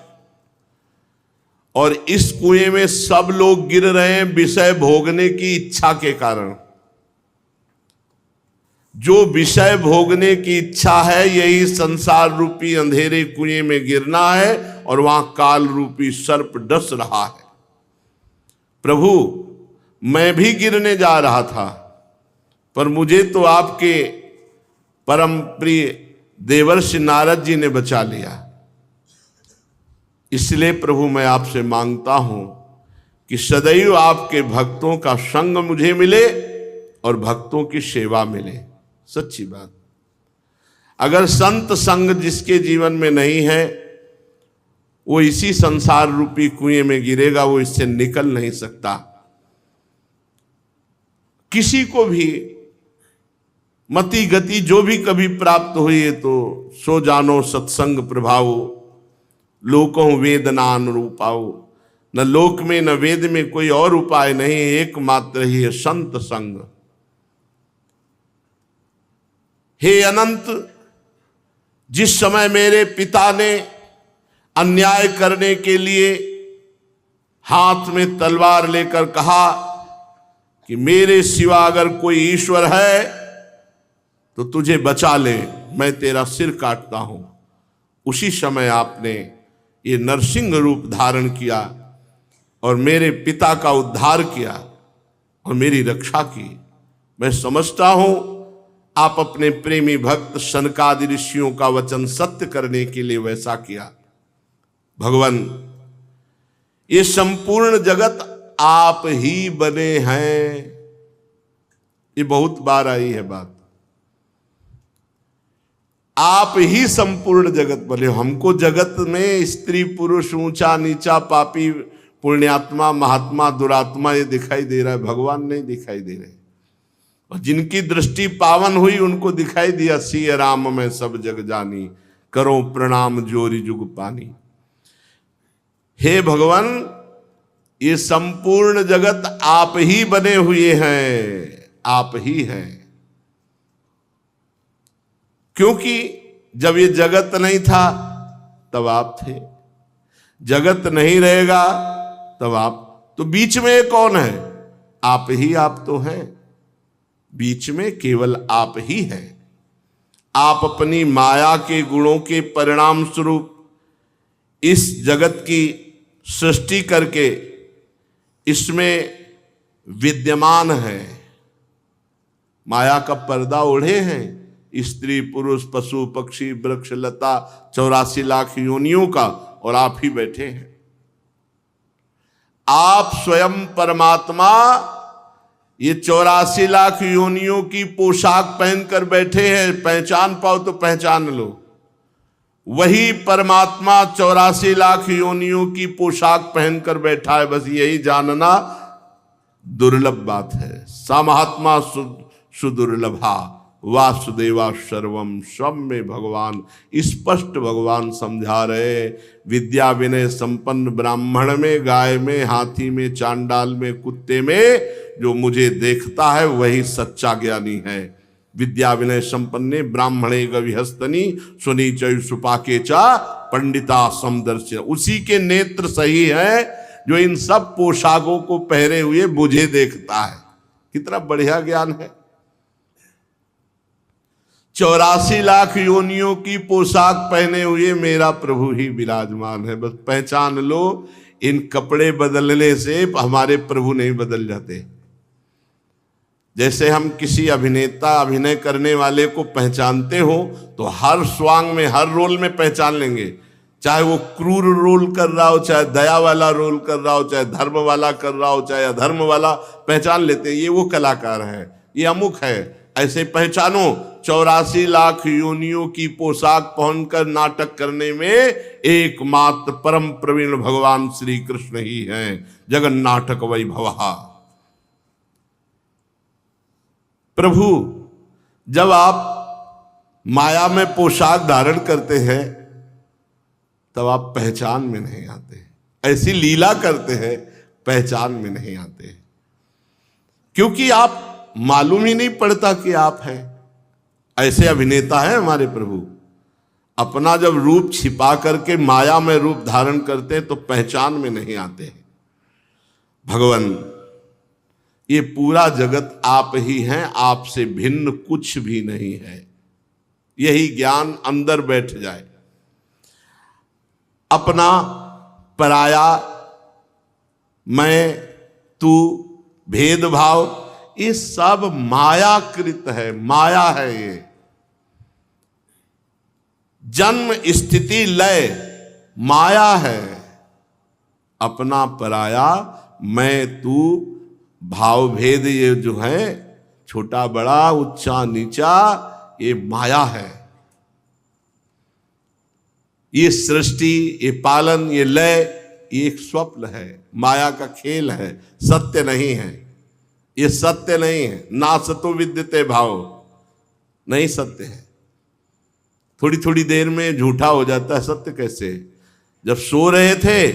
और इस कुएं में सब लोग गिर रहे हैं विषय भोगने की इच्छा के कारण। जो विषय भोगने की इच्छा है यही संसार रूपी अंधेरे कुएं में गिरना है, और वहां काल रूपी सर्प डस रहा है। प्रभु, मैं भी गिरने जा रहा था, पर मुझे तो आपके परम प्रिय देवर्षि नारद जी ने बचा लिया। इसलिए प्रभु मैं आपसे मांगता हूं कि सदैव आपके भक्तों का संग मुझे मिले और भक्तों की सेवा मिले। सच्ची बात, अगर संत संग जिसके जीवन में नहीं है वो इसी संसार रूपी कुएं में गिरेगा, वो इससे निकल नहीं सकता। किसी को भी मति गति जो भी कभी प्राप्त हुई है तो सो जानो सत्संग प्रभाव, लोकों वेदना अनुरूपाओ। न लोक में न वेद में कोई और उपाय नहीं, एकमात्र ही है संत संग। हे अनंत, जिस समय मेरे पिता ने अन्याय करने के लिए हाथ में तलवार लेकर कहा कि मेरे सिवा अगर कोई ईश्वर है तो तुझे बचा ले, मैं तेरा सिर काटता हूं, उसी समय आपने ये नरसिंह रूप धारण किया और मेरे पिता का उद्धार किया और मेरी रक्षा की। मैं समझता हूं आप अपने प्रेमी भक्त सनकादि ऋषियों का वचन सत्य करने के लिए वैसा किया। भगवान, ये संपूर्ण जगत आप ही बने हैं। ये बहुत बार आई है बात, आप ही संपूर्ण जगत बने। हमको जगत में स्त्री पुरुष, ऊंचा नीचा, पापी पुण्यात्मा, महात्मा दुरात्मा ये दिखाई दे रहा है, भगवान नहीं दिखाई दे रहे। और जिनकी दृष्टि पावन हुई उनको दिखाई दिया, सिय राम में सब जग जानी, करो प्रणाम जोरी जुग पानी। हे भगवान, ये संपूर्ण जगत आप ही बने हुए हैं, आप ही हैं। क्योंकि जब ये जगत नहीं था तब आप थे, जगत नहीं रहेगा तब आप, तो बीच में कौन है? आप ही आप तो हैं, बीच में केवल आप ही हैं। आप अपनी माया के गुणों के परिणाम स्वरूप इस जगत की सृष्टि करके इसमें विद्यमान है। माया का पर्दा ओढ़े हैं स्त्री पुरुष पशु पक्षी वृक्ष लता 84 लाख योनियों का, और आप ही बैठे हैं। आप स्वयं परमात्मा ये 84 लाख योनियों की पोशाक पहनकर बैठे हैं। पहचान पाओ तो पहचान लो, वही परमात्मा 84 लाख योनियों की पोशाक पहनकर बैठा है। बस यही जानना दुर्लभ बात है। सा महात्मा सुदुर्लभा वासुदेवा सर्वम सब में भगवान स्पष्ट भगवान समझा रहे। विद्या विनय संपन्न ब्राह्मण में, गाय में, हाथी में, चांडाल में, कुत्ते में जो मुझे देखता है वही सच्चा ज्ञानी है। विद्या विनय संपन्ने ब्राह्मणे गविहस्तनी सुनी चय सुपाके चा पंडिता समदर्श। उसी के नेत्र सही है जो इन सब पोशाकों को पहरे हुए मुझे देखता है। कितना बढ़िया ज्ञान है। 84 लाख योनियों की पोशाक पहने हुए मेरा प्रभु ही विराजमान है। बस पहचान लो, इन कपड़े बदलने से हमारे प्रभु नहीं बदल जाते। जैसे हम किसी अभिनेता अभिनय करने वाले को पहचानते हो तो हर स्वांग में हर रोल में पहचान लेंगे। चाहे वो क्रूर रोल कर रहा हो, चाहे दया वाला रोल कर रहा हो, चाहे धर्म वाला कर रहा हो, चाहे अधर्म वाला, पहचान लेते हैं ये वो कलाकार है, ये अमुक है। ऐसे पहचानो 84 लाख योनियों की पोशाक पहनकर नाटक करने में एकमात्र परम प्रवीण भगवान श्री कृष्ण ही हैं। जगन नाटक वैभवा। प्रभु जब आप माया में पोशाक धारण करते हैं तब आप पहचान में नहीं आते। ऐसी लीला करते हैं पहचान में नहीं आते, क्योंकि आप मालूम ही नहीं पड़ता कि आप हैं। ऐसे अभिनेता हैं हमारे प्रभु। अपना जब रूप छिपा करके माया में रूप धारण करते हैं तो पहचान में नहीं आते हैं। भगवान ये पूरा जगत आप ही हैं, आपसे भिन्न कुछ भी नहीं है। यही ज्ञान अंदर बैठ जाए। अपना पराया मैं तू भेदभाव ये सब मायाकृत है, माया है। ये जन्म स्थिति लय माया है। अपना पराया मैं तू भाव भेद ये जो है छोटा बड़ा ऊंचा नीचा ये माया है। ये सृष्टि ये पालन ये लय ये एक स्वप्न है, माया का खेल है, सत्य नहीं है। ये सत्य नहीं है। ना सतो विद्यते भाव, नहीं सत्य है। थोड़ी थोड़ी देर में झूठा हो जाता है। सत्य कैसे? जब सो रहे थे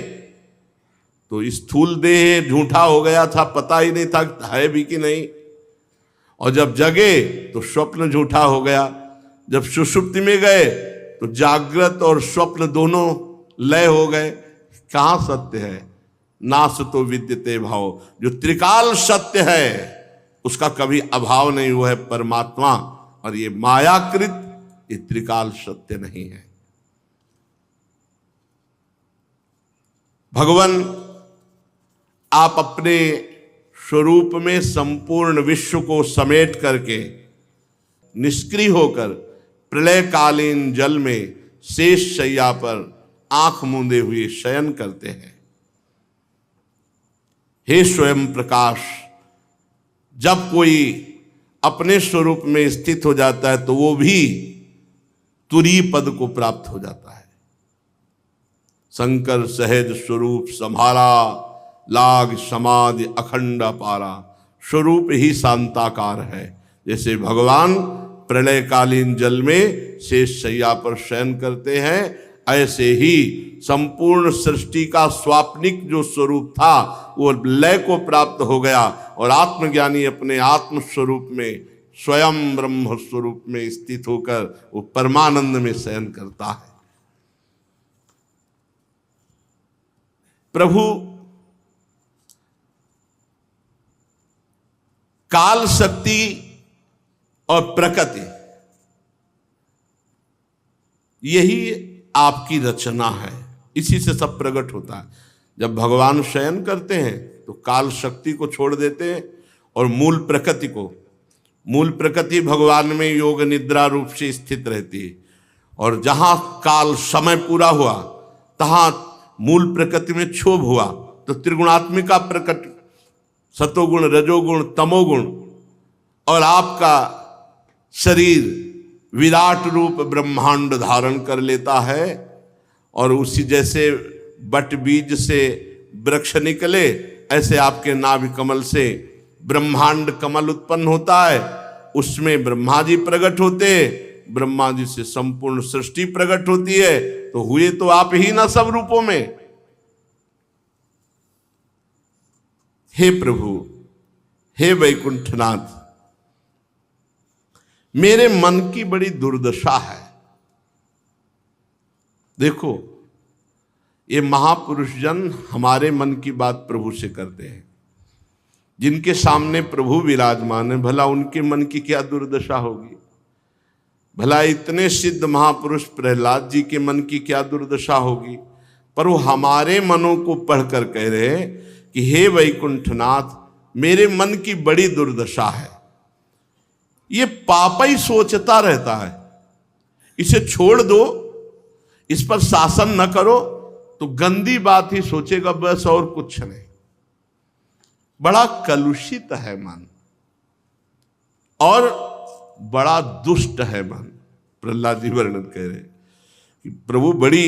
तो स्थूल देह झूठा हो गया था, पता ही नहीं था है भी कि नहीं। और जब जगे तो स्वप्न झूठा हो गया। जब सुषुप्ति में गए तो जागृत और स्वप्न दोनों लय हो गए। कहाँ सत्य है? नास तो विद्यते भाव। जो त्रिकाल सत्य है उसका कभी अभाव नहीं हुआ है परमात्मा। और ये मायाकृत ये त्रिकाल सत्य नहीं है। भगवान आप अपने स्वरूप में संपूर्ण विश्व को समेट करके निष्क्रिय होकर प्रलयकालीन जल में शेष शैया पर आंख मूंदे हुए शयन करते हैं। हे स्वयं प्रकाश, जब कोई अपने स्वरूप में स्थित हो जाता है तो वो भी तुरीय पद को प्राप्त हो जाता है। शंकर सहज स्वरूप संभारा, लाग समाधि अखंड अपारा। स्वरूप ही शांताकार है। जैसे भगवान प्रलयकालीन जल में शेष शैया पर शयन करते हैं, ऐसे ही संपूर्ण सृष्टि का स्वाप्निक जो स्वरूप था वो लय को प्राप्त हो गया और आत्मज्ञानी अपने आत्म स्वरूप में स्वयं ब्रह्म स्वरूप में स्थित होकर वो परमानंद में शयन करता है। प्रभु काल शक्ति और प्रकृति यही आपकी रचना है। इसी से सब प्रकट होता है। जब भगवान शयन करते हैं तो काल शक्ति को छोड़ देते हैं और मूल प्रकृति को, मूल प्रकृति भगवान में योग निद्रा रूप से स्थित रहती है। और जहां काल समय पूरा हुआ तहां मूल प्रकृति में क्षोभ हुआ तो त्रिगुणात्मिका प्रकट, सतोगुण, रजोगुण, तमोगुण, और आपका शरीर विराट रूप ब्रह्मांड धारण कर लेता है। और उसी जैसे बट बीज से वृक्ष निकले, ऐसे आपके नाभि कमल से ब्रह्मांड कमल उत्पन्न होता है। उसमें ब्रह्मा जी प्रकट होते, ब्रह्मा जी से संपूर्ण सृष्टि प्रकट होती है। तो हुए तो आप ही ना सब रूपों में। हे प्रभु, हे वैकुंठनाथ, मेरे मन की बड़ी दुर्दशा है। देखो, ये महापुरुष जन हमारे मन की बात प्रभु से करते हैं। जिनके सामने प्रभु विराजमान है, भला उनके मन की क्या दुर्दशा होगी। भला इतने सिद्ध महापुरुष प्रहलाद जी के मन की क्या दुर्दशा होगी। पर वो हमारे मनों को पढ़कर कह रहे हैं कि हे वैकुंठनाथ, मेरे मन की बड़ी दुर्दशा है। ये पाप ही सोचता रहता है, इसे छोड़ दो, इस पर शासन न करो तो गंदी बात ही सोचेगा, बस और कुछ नहीं। बड़ा कलुषित है मन और बड़ा दुष्ट है मन। प्रहलाद जी वर्णन कह रहे कि प्रभु बड़ी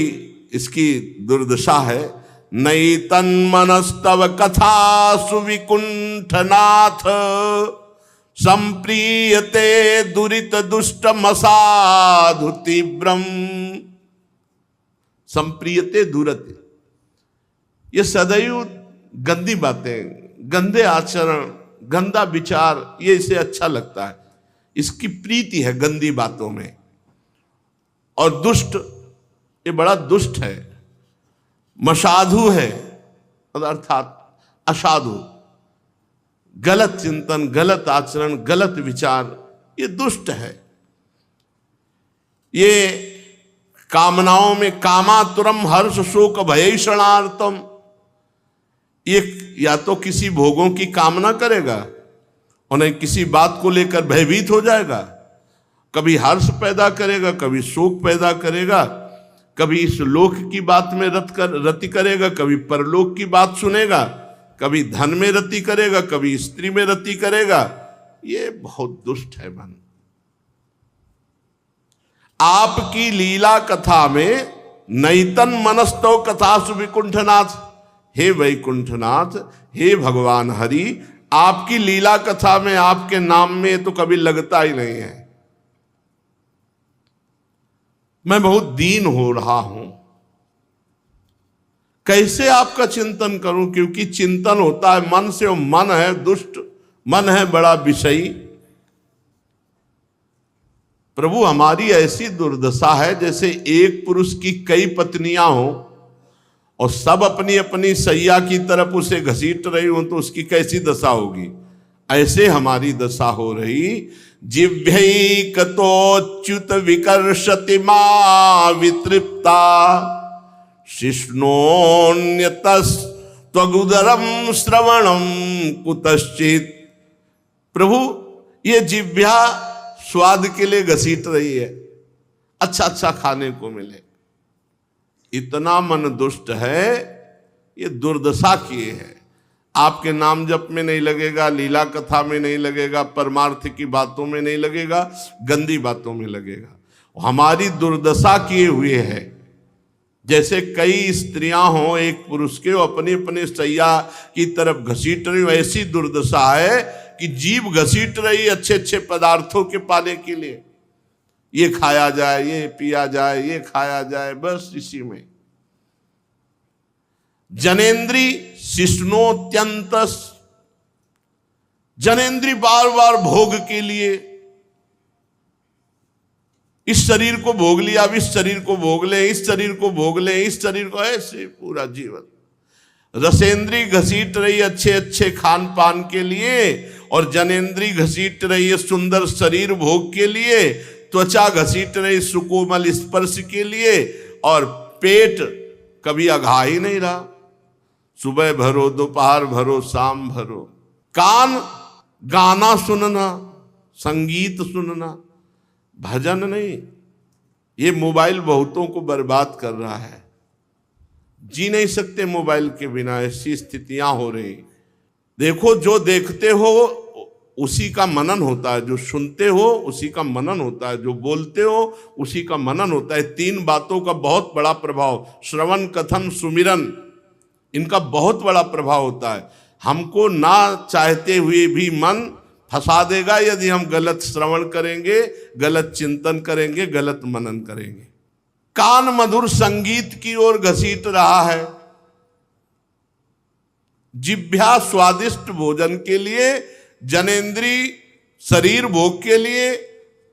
इसकी दुर्दशा है। नई तन्मनस्तव कथा सुविकुंठनाथ, संप्रीयते दुरित दुष्ट मसाधु तीव्रम। संप्रीयते दुरते, ये सदैव गंदी बातें, गंदे आचरण, गंदा विचार, ये इसे अच्छा लगता है, इसकी प्रीति है गंदी बातों में। और दुष्ट, ये बड़ा दुष्ट है, मसाधु है, अर्थात असाधु, गलत चिंतन, गलत आचरण, गलत विचार, ये दुष्ट है। ये कामनाओं में कामातुरम हर्ष शोक भयषणार्थम, ये या तो किसी भोगों की कामना करेगा और नहीं किसी बात को लेकर भयभीत हो जाएगा। कभी हर्ष पैदा करेगा, कभी शोक पैदा करेगा, कभी इस लोक की बात में रति करेगा, कभी परलोक की बात सुनेगा, कभी धन में रति करेगा, कभी स्त्री में रति करेगा। ये बहुत दुष्ट है मन। आपकी लीला कथा में नैतन मनस्तो कथा सुविकुंठनाथ, हे वैकुंठनाथ, हे भगवान हरि, आपकी लीला कथा में, आपके नाम में तो कभी लगता ही नहीं है। मैं बहुत दीन हो रहा हूं, कैसे आपका चिंतन करूं, क्योंकि चिंतन होता है मन से, और मन है दुष्ट, मन है बड़ा विषयी। प्रभु, हमारी ऐसी दुर्दशा है जैसे एक पुरुष की कई पत्नियां हो और सब अपनी अपनी सैया की तरफ उसे घसीट रही हो, तो उसकी कैसी दशा होगी। ऐसे हमारी दशा हो रही। जिह्वैकतोच्युत विकर्षति मा वितृप्ता, शिष्णोन्यतस्त्वगुदरम श्रवणम कुतश्चित। प्रभु, ये जिह्वा स्वाद के लिए घसीट रही है, अच्छा अच्छा खाने को मिले, इतना मन दुष्ट है, ये दुर्दशा किए है। आपके नाम जप में नहीं लगेगा, लीला कथा में नहीं लगेगा, परमार्थ की बातों में नहीं लगेगा, गंदी बातों में लगेगा। हमारी दुर्दशा किए हुए है। जैसे कई स्त्रियां हों एक पुरुष के, वो अपनी अपनी सैया की तरफ घसीट रही हो, ऐसी दुर्दशा है कि जीव घसीट रही अच्छे अच्छे पदार्थों के पाने के लिए। ये खाया जाए, ये पिया जाए, ये खाया जाए, बस इसी में। जनेन्द्री शिष्णोत्यंत, जनेन्द्री बार बार भोग के लिए, इस शरीर को भोग लिया, अब इस शरीर को भोग ले, इस शरीर को भोग ले, इस शरीर को, ऐसे पूरा जीवन। रसेंद्री घसीट रही अच्छे अच्छे खान पान के लिए, और जनेन्द्री घसीट रही है सुंदर शरीर भोग के लिए, त्वचा घसीट रही सुकोमल स्पर्श के लिए, और पेट कभी अघा ही नहीं रहा। सुबह भरो, दोपहर भरो, शाम भरो। कान गाना सुनना, संगीत सुनना, भजन नहीं। ये मोबाइल बहुतों को बर्बाद कर रहा है, जी नहीं सकते मोबाइल के बिना, ऐसी स्थितियां हो रही। देखो, जो देखते हो उसी का मनन होता है, जो सुनते हो उसी का मनन होता है, जो बोलते हो उसी का मनन होता है। तीन बातों का बहुत बड़ा प्रभाव, श्रवण, कथन, सुमिरन, इनका बहुत बड़ा प्रभाव होता है। हमको ना चाहते हुए भी मन फंसा देगा यदि हम गलत श्रवण करेंगे, गलत चिंतन करेंगे, गलत मनन करेंगे। कान मधुर संगीत की ओर घसीट रहा है, जिह्वा स्वादिष्ट भोजन के लिए, जनेंद्री शरीर भोग के लिए,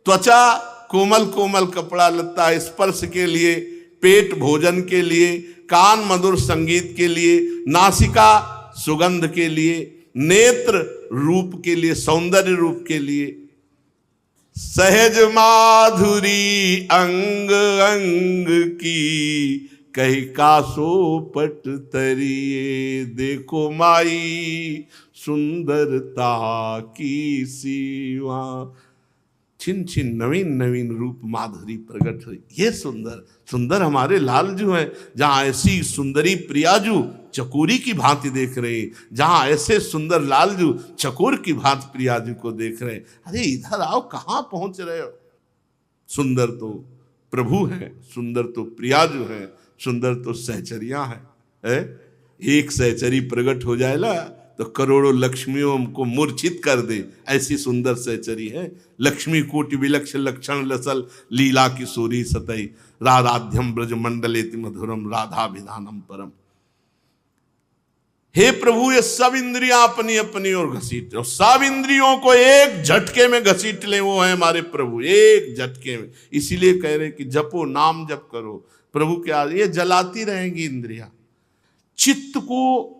त्वचा कोमल कोमल कपड़ा लत्ता स्पर्श के लिए, पेट भोजन के लिए, कान मधुर संगीत के लिए, नासिका सुगंध के लिए, नेत्र रूप के लिए, सौंदर्य रूप के लिए, सहज माधुरी अंग अंग की, कही कासो पट तरिए, देखो माई सुंदरता की सीमा। छिन छिन नवीन नवीन रूप माधुरी प्रकट हुई। ये सुंदर सुंदर हमारे लालजू हैं, जहां ऐसी सुंदरी प्रियाजू चकोरी की भांति देख रहे हैं, जहां ऐसे सुंदर लालजू चकोर की भांति प्रियाजू को देख रहे हैं। अरे इधर आओ, कहां पहुंच रहे हो? सुंदर तो प्रभु है, सुंदर तो प्रियाजू है, सुंदर तो सहचरियां है। एक सहचरी प्रकट हो जाए ना तो करोड़ों लक्ष्मियों को मूर्छित कर दे, ऐसी सुंदर सहचरी है। लक्ष्मी कोटि विलक्ष लक्षण लसल, लीला किशोरी सतई, राधाध्यम ब्रज मंडलेति मधुरम, राधा विधानम परम। हे प्रभु, ये सब इंद्रियां अपनी अपनी ओर घसीट, और सब इंद्रियों को एक झटके में घसीट ले, वो है हमारे प्रभु, एक झटके में। इसीलिए कह रहे कि जपो, नाम जप करो प्रभु के आगे, ये जलाती रहेंगी इंद्रियां। चित्त को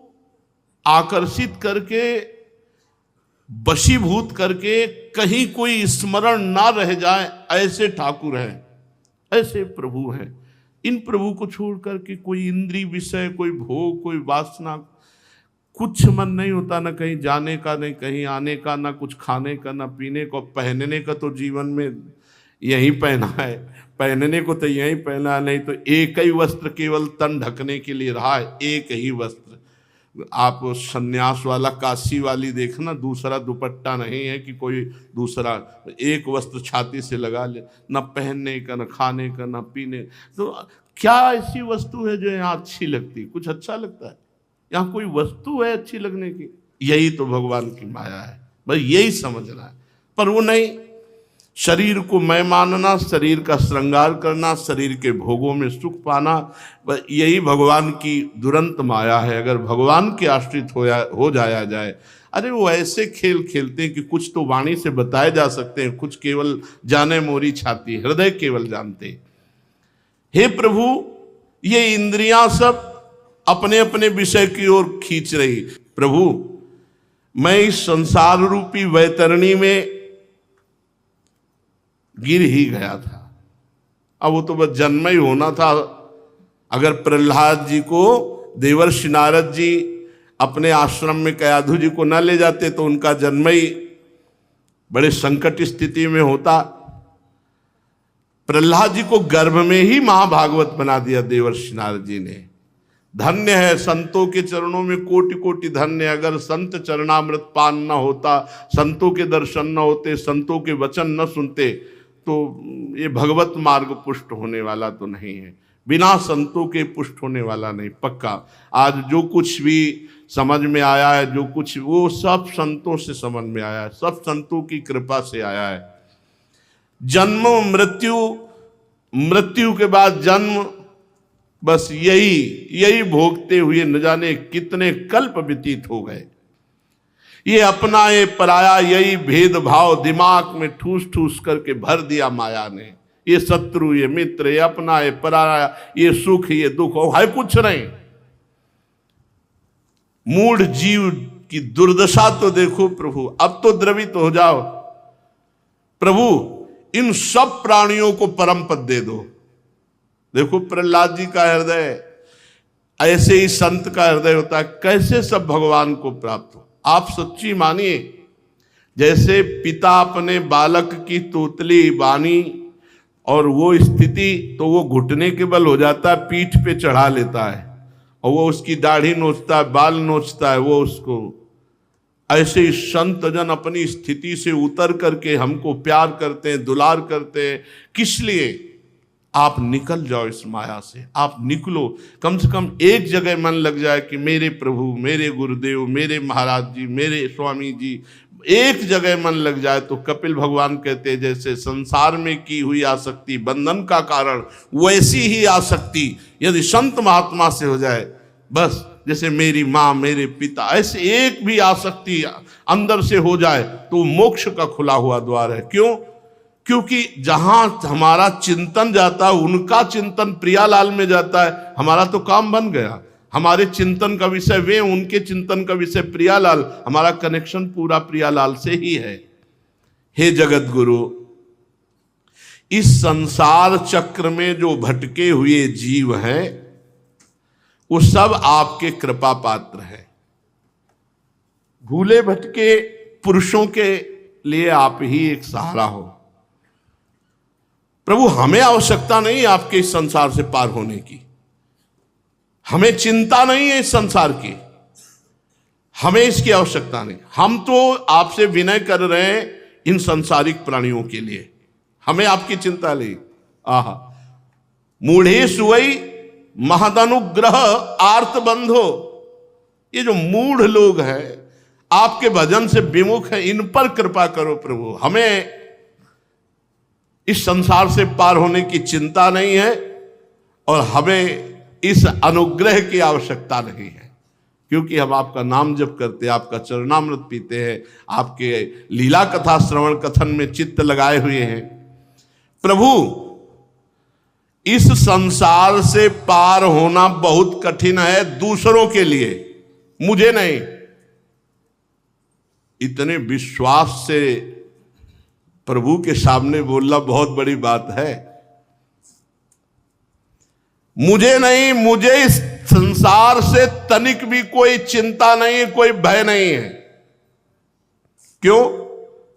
आकर्षित करके, वशीभूत करके, कहीं कोई स्मरण ना रह जाए, ऐसे ठाकुर हैं, ऐसे प्रभु हैं। इन प्रभु को छोड़ करके कोई इंद्री विषय, कोई भोग, कोई वासना, कुछ मन नहीं होता, ना कहीं जाने का, नहीं कहीं आने का, ना कुछ खाने का, ना पीने को। पहनने का तो जीवन में यही पहना है, पहनने को तो यही पहना है, नहीं तो एक ही वस्त्र केवल तन ढकने के लिए रहा है, एक ही वस्त्र। आप सन्यास वाला, काशी वाली देखना, दूसरा दुपट्टा नहीं है कि कोई दूसरा, एक वस्त्र छाती से लगा ले, ना पहनने का, ना खाने का, ना पीने। तो क्या ऐसी वस्तु है जो यहाँ अच्छी लगती? कुछ अच्छा लगता है? यहाँ कोई वस्तु है अच्छी लगने की? यही तो भगवान की माया है, बस यही समझना है। पर वो नहीं, शरीर को मैं मानना, शरीर का श्रृंगार करना, शरीर के भोगों में सुख पाना, यही भगवान की दुरंत माया है। अगर भगवान के आश्रित हो जाया जाए, अरे वो ऐसे खेल खेलते हैं कि कुछ तो वाणी से बताए जा सकते हैं, कुछ केवल जाने मोरी छाती, हृदय केवल जानते। हे प्रभु, ये इंद्रियां सब अपने अपने विषय की ओर खींच रही। प्रभु, मैं इस संसार रूपी वैतरणी में गिर ही गया था, अब वो तो बस जन्म ही होना था। अगर प्रहलाद जी को देवर्षि नारद जी अपने आश्रम में कयाधु जी को न ले जाते तो उनका जन्म ही बड़े संकट स्थिति में होता। प्रहलाद जी को गर्भ में ही महाभागवत बना दिया देवर्षि नारद जी ने। धन्य है संतों के चरणों में कोटि कोटि धन्य। अगर संत चरणामृत पान न होता, संतों के दर्शन न होते, संतों के वचन न सुनते, तो ये भगवत मार्ग पुष्ट होने वाला तो नहीं है। बिना संतों के पुष्ट होने वाला नहीं, पक्का। आज जो कुछ भी समझ में आया है, जो कुछ, वो सब संतों से समझ में आया है, सब संतों की कृपा से आया है। जन्म मृत्यु, मृत्यु के बाद जन्म, बस यही भोगते हुए न जाने कितने कल्प व्यतीत हो गए। ये अपना ये पराया, यही भेदभाव दिमाग में ठूस ठूस करके भर दिया माया ने। ये शत्रु, ये मित्र, ये अपना, ये पराया, ये सुख, ये दुख, है कुछ नहीं। मूढ़ जीव की दुर्दशा तो देखो प्रभु, अब तो द्रवित हो जाओ। प्रभु, इन सब प्राणियों को परम पद दे दो। देखो प्रहलाद जी का हृदय ऐसे ही संत का हृदय होता है। कैसे सब भगवान को प्राप्त हो? आप सच्ची मानिए, जैसे पिता अपने बालक की तोतली बानी और वो स्थिति, तो वो घुटने के बल हो जाता है, पीठ पे चढ़ा लेता है और वो उसकी दाढ़ी नोचता है, बाल नोचता है वो उसको। ऐसे ही संत जन अपनी स्थिति से उतर करके हमको प्यार करते हैं, दुलार करते हैं। किस लिए? आप निकल जाओ इस माया से, आप निकलो। कम से कम एक जगह मन लग जाए कि मेरे प्रभु, मेरे गुरुदेव, मेरे महाराज जी, मेरे स्वामी जी, एक जगह मन लग जाए तो कपिल भगवान कहते हैं जैसे संसार में की हुई आसक्ति बंधन का कारण, वैसी ही आसक्ति यदि संत महात्मा से हो जाए, बस जैसे मेरी माँ, मेरे पिता, ऐसे एक भी आसक्ति अंदर से हो जाए तो मोक्ष का खुला हुआ द्वार है। क्यों? क्योंकि जहां हमारा चिंतन जाता है, उनका चिंतन प्रियालाल में जाता है, हमारा तो काम बन गया। हमारे चिंतन का विषय वे, उनके चिंतन का विषय प्रियालाल, हमारा कनेक्शन पूरा प्रियालाल से ही है। हे जगत गुरु, इस संसार चक्र में जो भटके हुए जीव हैं वो सब आपके कृपा पात्र हैं। भूले भटके पुरुषों के लिए आप ही एक सहारा हो प्रभु। हमें आवश्यकता नहीं आपके इस संसार से पार होने की, हमें चिंता नहीं है इस संसार की, हमें इसकी आवश्यकता नहीं। हम तो आपसे विनय कर रहे हैं इन सांसारिक प्राणियों के लिए, हमें आपकी चिंता नहीं। आहा, मूढ़े सुवई महदनुग्रह आर्त बंधो, ये जो मूढ़ लोग हैं आपके भजन से विमुख है, इन पर कृपा करो प्रभु। हमें इस संसार से पार होने की चिंता नहीं है और हमें इस अनुग्रह की आवश्यकता नहीं है, क्योंकि हम आपका नाम जप करते हैं, आपका चरणामृत पीते हैं, आपके लीला कथा श्रवण कथन में चित्त लगाए हुए हैं। प्रभु, इस संसार से पार होना बहुत कठिन है दूसरों के लिए, मुझे नहीं। इतने विश्वास से प्रभु के सामने बोलना बहुत बड़ी बात है। मुझे नहीं, मुझे इस संसार से तनिक भी कोई चिंता नहीं, कोई भय नहीं है। क्यों?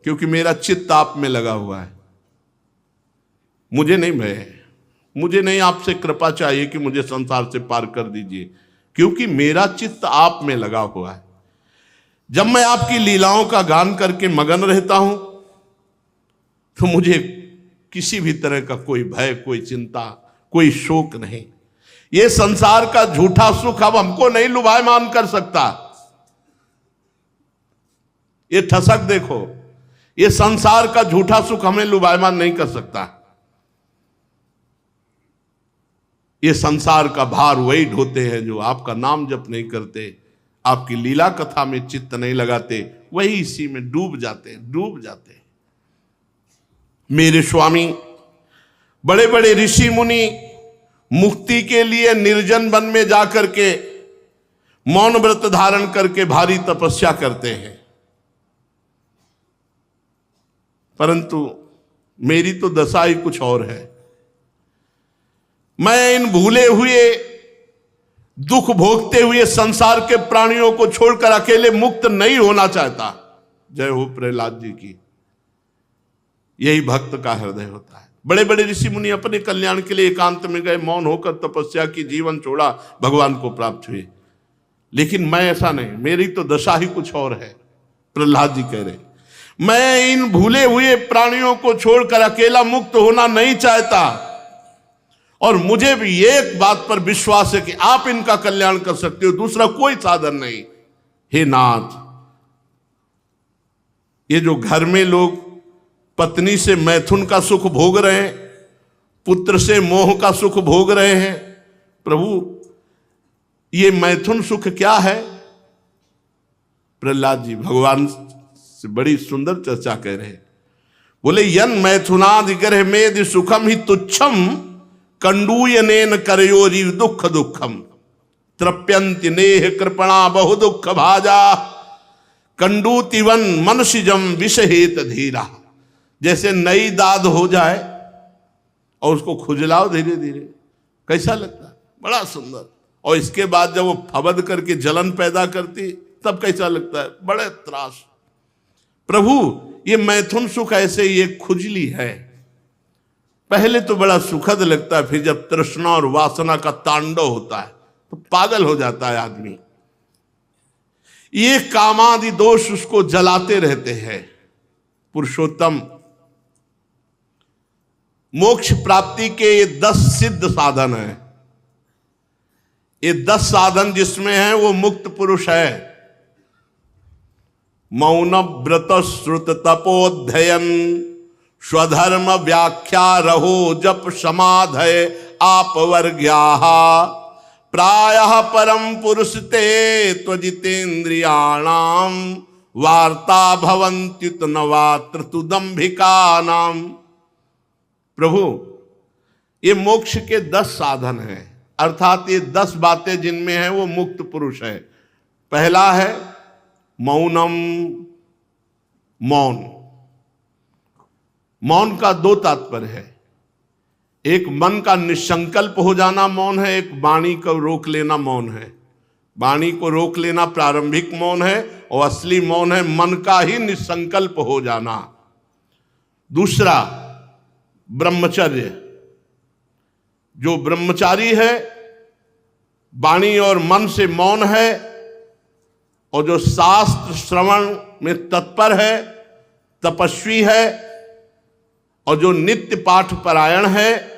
क्योंकि मेरा चित्त आप में लगा हुआ है। मुझे नहीं भय है, मुझे नहीं आपसे कृपा चाहिए कि मुझे संसार से पार कर दीजिए, क्योंकि मेरा चित्त आप में लगा हुआ है। जब मैं आपकी लीलाओं का गान करके मगन रहता हूं तो मुझे किसी भी तरह का कोई भय, कोई चिंता, कोई शोक नहीं। ये संसार का झूठा सुख अब हमको नहीं लुभायमान कर सकता। ये ठसक देखो, ये संसार का झूठा सुख हमें लुभायमान नहीं कर सकता। ये संसार का भार वही ढोते हैं जो आपका नाम जप नहीं करते, आपकी लीला कथा में चित्त नहीं लगाते, वही इसी में डूब जाते हैं, डूब जाते हैं। मेरे स्वामी, बड़े बड़े ऋषि मुनि मुक्ति के लिए निर्जन वन में जाकर के मौन व्रत धारण करके भारी तपस्या करते हैं, परंतु मेरी तो दशा ही कुछ और है। मैं इन भूले हुए, दुख भोगते हुए संसार के प्राणियों को छोड़कर अकेले मुक्त नहीं होना चाहता। जय हो प्रहलाद जी की। यही भक्त का हृदय होता है। बड़े बड़े ऋषि मुनि अपने कल्याण के लिए एकांत में गए, मौन होकर तपस्या की, जीवन छोड़ा, भगवान को प्राप्त हुए। लेकिन मैं ऐसा नहीं, मेरी तो दशा ही कुछ और है। प्रहलाद जी कह रहे, मैं इन भूले हुए प्राणियों को छोड़कर अकेला मुक्त होना नहीं चाहता, और मुझे भी एक बात पर विश्वास है कि आप इनका कल्याण कर सकते हो, दूसरा कोई साधन नहीं। हे नाथ, ये जो घर में लोग पत्नी से मैथुन का सुख भोग रहे हैं, पुत्र से मोह का सुख भोग रहे हैं, प्रभु ये मैथुन सुख क्या है? प्रहलाद जी भगवान से बड़ी सुंदर चर्चा कह रहे हैं। बोले, यन मैथुनादि ग्रह मेदि सुखम ही तुच्छम कंडूयनेन करयोरी दुख दुखम तृप्यंति नेह कृपणा बहु दुख भाजा कंडूतिवन मनुष्यजम विषहेत धीरा। जैसे नई दाद हो जाए और उसको खुजलाओ धीरे धीरे, कैसा लगता है? बड़ा सुंदर। और इसके बाद जब वो फबद करके जलन पैदा करती तब कैसा लगता है, बड़े त्रास। प्रभु ये मैथुन सुख ऐसे ही एक खुजली है, पहले तो बड़ा सुखद लगता है, फिर जब तृष्णा और वासना का तांडव होता है तो पागल हो जाता है आदमी। ये कामादि दोष उसको जलाते रहते हैं। पुरुषोत्तम मोक्ष प्राप्ति के ये 10 सिद्ध साधन है। ये 10 साधन जिसमें है वो मुक्त पुरुष है। मौन व्रत श्रुत तपोध्ययन स्वधर्म व्याख्या रहो जप समाधय आप वर्ग्याः प्रायः परम पुरुष ते त्वजितेन्द्रियाणाम वार्ता भवन्त्युत नवात्र तुदंभिकानाम। प्रभु ये मोक्ष के 10 साधन हैं, अर्थात ये 10 बातें जिनमें है वो मुक्त पुरुष है। पहला है मौनम, मौन। मौन का 2 तात्पर्य है, एक मन का निसंकल्प हो जाना मौन है, एक वाणी को रोक लेना मौन है। वाणी को रोक लेना प्रारंभिक मौन है और असली मौन है मन का ही निसंकल्प हो जाना। दूसरा ब्रह्मचर्य, जो ब्रह्मचारी है वाणी और मन से मौन है और जो शास्त्र श्रवण में तत्पर है, तपस्वी है और जो नित्य पाठ परायण है,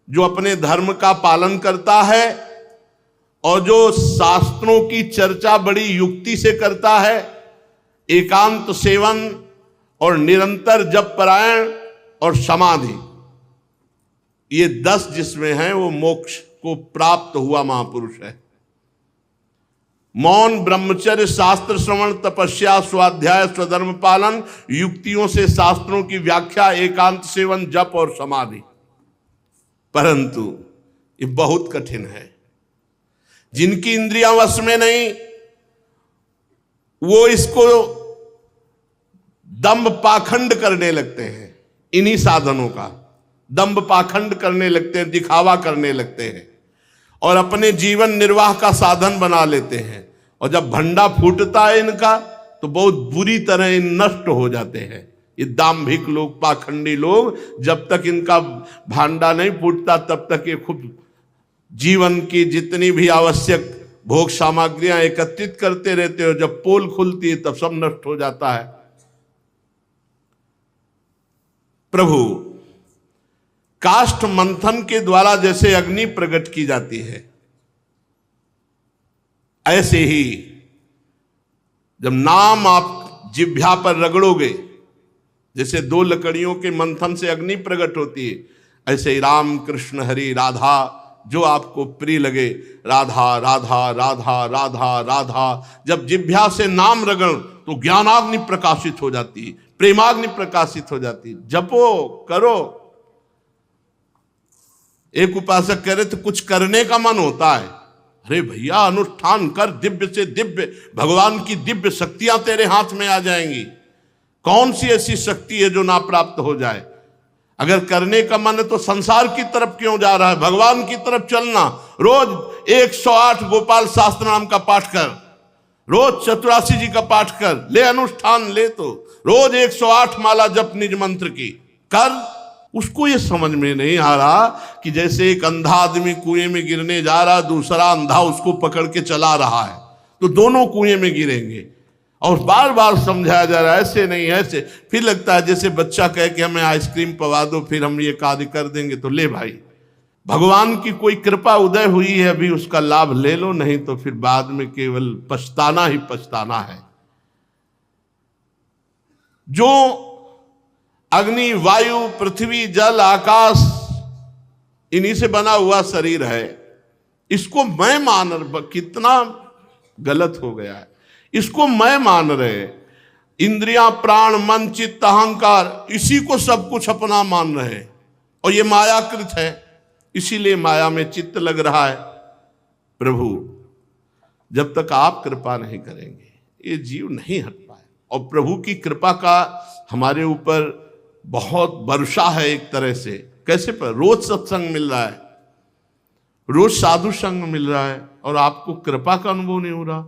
जो अपने धर्म का पालन करता है और जो शास्त्रों की चर्चा बड़ी युक्ति से करता है, एकांत सेवन और निरंतर जप परायण और समाधि, ये 10 जिसमें हैं वो मोक्ष को प्राप्त हुआ महापुरुष है। मौन, ब्रह्मचर्य, शास्त्र श्रवण, तपस्या, स्वाध्याय, स्वधर्म पालन, युक्तियों से शास्त्रों की व्याख्या, एकांत सेवन, जप और समाधि। परंतु ये बहुत कठिन है। जिनकी इंद्रियां वश में नहीं वो इसको दंभ पाखंड करने लगते हैं। इन्हीं साधनों का दंभ पाखंड करने लगते हैं, दिखावा करने लगते हैं और अपने जीवन निर्वाह का साधन बना लेते हैं। और जब भंडा फूटता है इनका तो बहुत बुरी तरह नष्ट हो जाते हैं। ये दाम्भिक लोग, पाखंडी लोग, जब तक इनका भांडा नहीं फूटता तब तक ये खुद जीवन की जितनी भी आवश्यक भोग सामग्रियां एकत्रित करते रहते हो। जब पोल खुलती है तब सब नष्ट हो जाता है। प्रभु काष्ठ मंथन के द्वारा जैसे अग्नि प्रकट की जाती है, ऐसे ही जब नाम आप जिह्वा पर रगड़ोगे, जैसे 2 लकड़ियों के मंथन से अग्नि प्रकट होती है, ऐसे ही राम कृष्ण हरि राधा जो आपको प्रिय लगे, राधा राधा राधा राधा राधा, जब जिह्वा से नाम रगड़ तो ज्ञानाग्नि प्रकाशित हो जाती है, प्रेमाग्नि प्रकाशित हो जाती है। जपो, करो। एक उपासक कह रहे तो कुछ करने का मन होता है। अरे भैया अनुष्ठान कर, दिव्य से दिव्य भगवान की दिव्य शक्तियां तेरे हाथ में आ जाएंगी। कौन सी ऐसी शक्ति है जो ना प्राप्त हो जाए? अगर करने का मन है तो संसार की तरफ क्यों जा रहा है? भगवान की तरफ चलना। रोज 108 गोपाल शास्त्र नाम का पाठ कर, रोज चतुरासी जी का पाठ कर, ले अनुष्ठान ले, तो रोज 108 माला जप निज मंत्र की कर। उसको ये समझ में नहीं आ रहा कि जैसे एक अंधा आदमी कुएं में गिरने जा रहा, दूसरा अंधा उसको पकड़ के चला रहा है, तो दोनों कुएं में गिरेंगे। और बार बार समझाया जा रहा है ऐसे नहीं, ऐसे। फिर लगता है जैसे बच्चा कहे कि हमें आइसक्रीम पवा दो, फिर हम ये कार्य कर देंगे। तो ले भाई, भगवान की कोई कृपा उदय हुई है, अभी उसका लाभ ले लो, नहीं तो फिर बाद में केवल पछताना ही पछताना है। जो अग्नि, वायु, पृथ्वी, जल, आकाश, इन्हीं से बना हुआ शरीर है, इसको मैं मान रहा, कितना गलत हो गया है। इसको मैं मान रहे, इंद्रियां, प्राण, मन, चित्त, अहंकार, इसी को सब कुछ अपना मान रहे, और ये मायाकृत है, इसीलिए माया में चित्त लग रहा है। प्रभु जब तक आप कृपा नहीं करेंगे ये जीव नहीं हट पाए। और प्रभु की कृपा का हमारे ऊपर बहुत वर्षा है एक तरह से। कैसे? पर रोज सत्संग मिल रहा है, रोज साधु संग मिल रहा है और आपको कृपा का अनुभव नहीं हो रहा।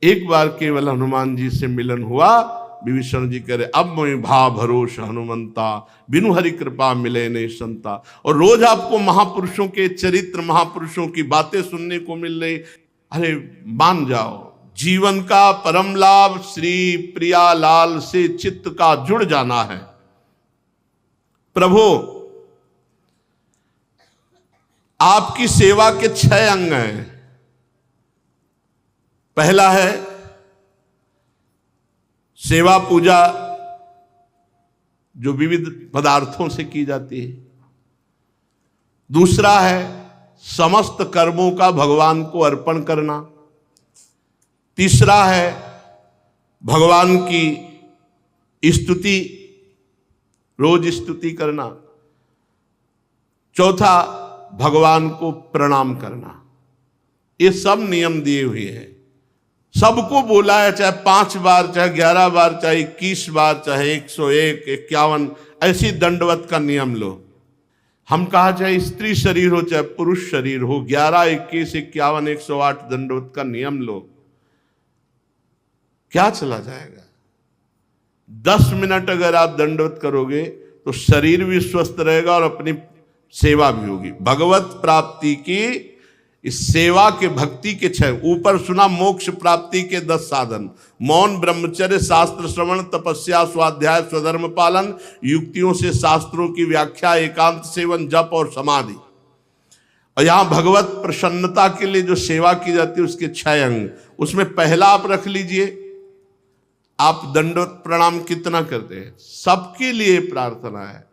एक बार केवल हनुमान जी से मिलन हुआ, विभीषण जी कह रहे अब मैं भा भरोस हनुमंता, बिनु हरि कृपा मिले नहीं संता। और रोज आपको महापुरुषों के चरित्र, महापुरुषों की बातें सुनने को मिल रही। अरे मान जाओ, जीवन का परम लाभ श्री प्रिया लाल से चित्त का जुड़ जाना है। प्रभु आपकी सेवा के 6 अंग हैं। पहला है सेवा पूजा, जो विविध पदार्थों से की जाती है। दूसरा है समस्त कर्मों का भगवान को अर्पण करना। तीसरा है भगवान की स्तुति, रोज स्तुति करना। चौथा भगवान को प्रणाम करना। ये सब नियम दिए हुए हैं, सबको बोला है, चाहे 5 बार, चाहे 11 बार, चाहे 21 बार, चाहे 101, 51, ऐसी दंडवत का नियम लो। हम कहा चाहे स्त्री शरीर हो चाहे पुरुष शरीर हो, 11, 21, 51, 108 दंडवत का नियम लो। क्या चला जाएगा? 10 मिनट अगर आप दंडवत करोगे तो शरीर भी स्वस्थ रहेगा और अपनी सेवा भी होगी। भगवत प्राप्ति की इस सेवा के, भक्ति के 6, ऊपर सुना मोक्ष प्राप्ति के 10 साधन: मौन, ब्रह्मचर्य, शास्त्र श्रवण, तपस्या, स्वाध्याय, स्वधर्म पालन, युक्तियों से शास्त्रों की व्याख्या, एकांत सेवन, जप और समाधि। और यहां भगवत प्रसन्नता के लिए जो सेवा की जाती है उसके 6 अंग। उसमें पहला आप रख लीजिए, आप दंडवत प्रणाम कितना करते हैं? सबके लिए प्रार्थना है।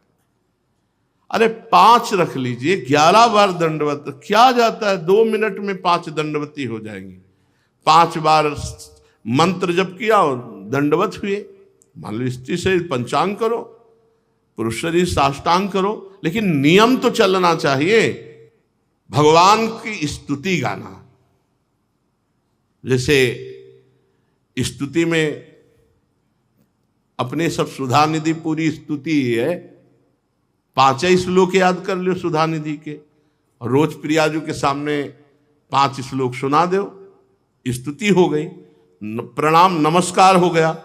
अरे 5 रख लीजिए, 11 बार दंडवत क्या जाता है? 2 मिनट में 5 दंडवती हो जाएंगी। 5 बार मंत्र जप किया और दंडवत हुए। मान लो स्त्री से पंचांग करो, पुरुष शरीर साष्टांग करो, लेकिन नियम तो चलना चाहिए। भगवान की स्तुति गाना, जैसे स्तुति में अपने सब सुधा निधि पूरी स्तुति है, 5 श्लोक याद कर लो सुधा निधि के, और रोज प्रियाजू के सामने 5 श्लोक सुना दो, स्तुति हो गई, प्रणाम नमस्कार हो गया,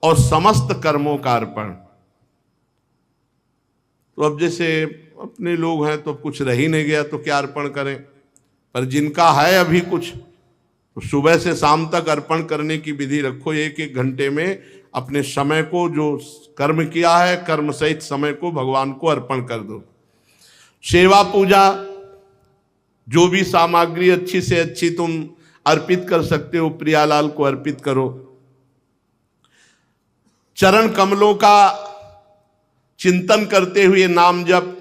और समस्त कर्मों का अर्पण। तो अब जैसे अपने लोग हैं तो कुछ रह ही नहीं गया तो क्या अर्पण करें, पर जिनका है अभी कुछ, तो सुबह से शाम तक अर्पण करने की विधि रखो। 1-1 घंटे में अपने समय को, जो कर्म किया है कर्म सहित समय को भगवान को अर्पण कर दो। सेवा पूजा, जो भी सामग्री अच्छी से अच्छी तुम अर्पित कर सकते हो, प्रियालाल को अर्पित करो। चरण कमलों का चिंतन करते हुए नाम जप,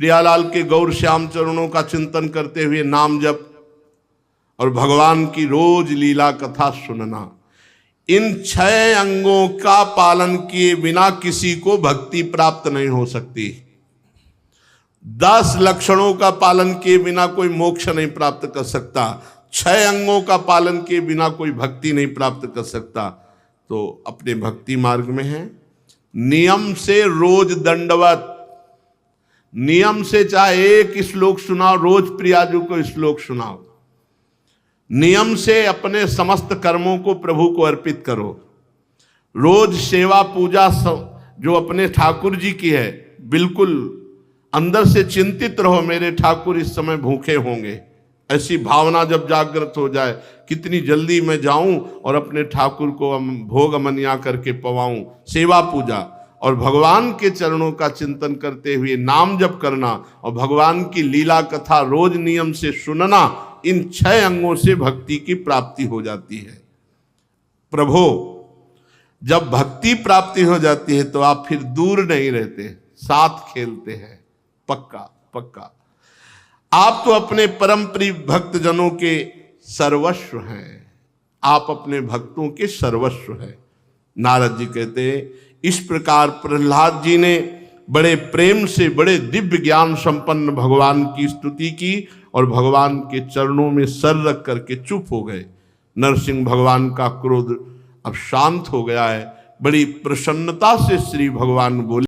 प्रियालाल के गौर श्याम चरणों का चिंतन करते हुए नाम जप, और भगवान की रोज लीला कथा सुनना। इन 6 अंगों का पालन किए बिना किसी को भक्ति प्राप्त नहीं हो सकती। 10 लक्षणों का पालन किए बिना कोई मोक्ष नहीं प्राप्त कर सकता। 6 अंगों का पालन किए बिना कोई भक्ति नहीं प्राप्त कर सकता। तो अपने भक्ति मार्ग में है, नियम से रोज दंडवत, नियम से चाहे 1 श्लोक सुनाओ, रोज प्रियाजू को श्लोक सुनाओ। नियम से अपने समस्त कर्मों को प्रभु को अर्पित करो। रोज सेवा पूजा जो अपने ठाकुर जी की है, बिल्कुल अंदर से चिंतित रहो, मेरे ठाकुर इस समय भूखे होंगे। ऐसी भावना जब जागृत हो जाए, कितनी जल्दी मैं जाऊं और अपने ठाकुर को भोग अमनिया करके पवाऊं। सेवा पूजा और भगवान के चरणों का चिंतन करते हुए नाम जप करना, और भगवान की लीला कथा रोज नियम से सुनना, इन 6 अंगों से भक्ति की प्राप्ति हो जाती है। प्रभु जब भक्ति प्राप्ति हो जाती है तो आप फिर दूर नहीं रहते, साथ खेलते हैं, पक्का पक्का। आप तो अपने परम प्रिय भक्त जनों के सर्वस्व हैं, आप अपने भक्तों के सर्वस्व हैं। नारद जी कहते हैं, इस प्रकार प्रहलाद जी ने बड़े प्रेम से, बड़े दिव्य ज्ञान संपन्न भगवान की स्तुति की और भगवान के चरणों में सर रख करके चुप हो गए। नरसिंह भगवान का क्रोध अब शांत हो गया है। बड़ी प्रसन्नता से श्री भगवान बोले,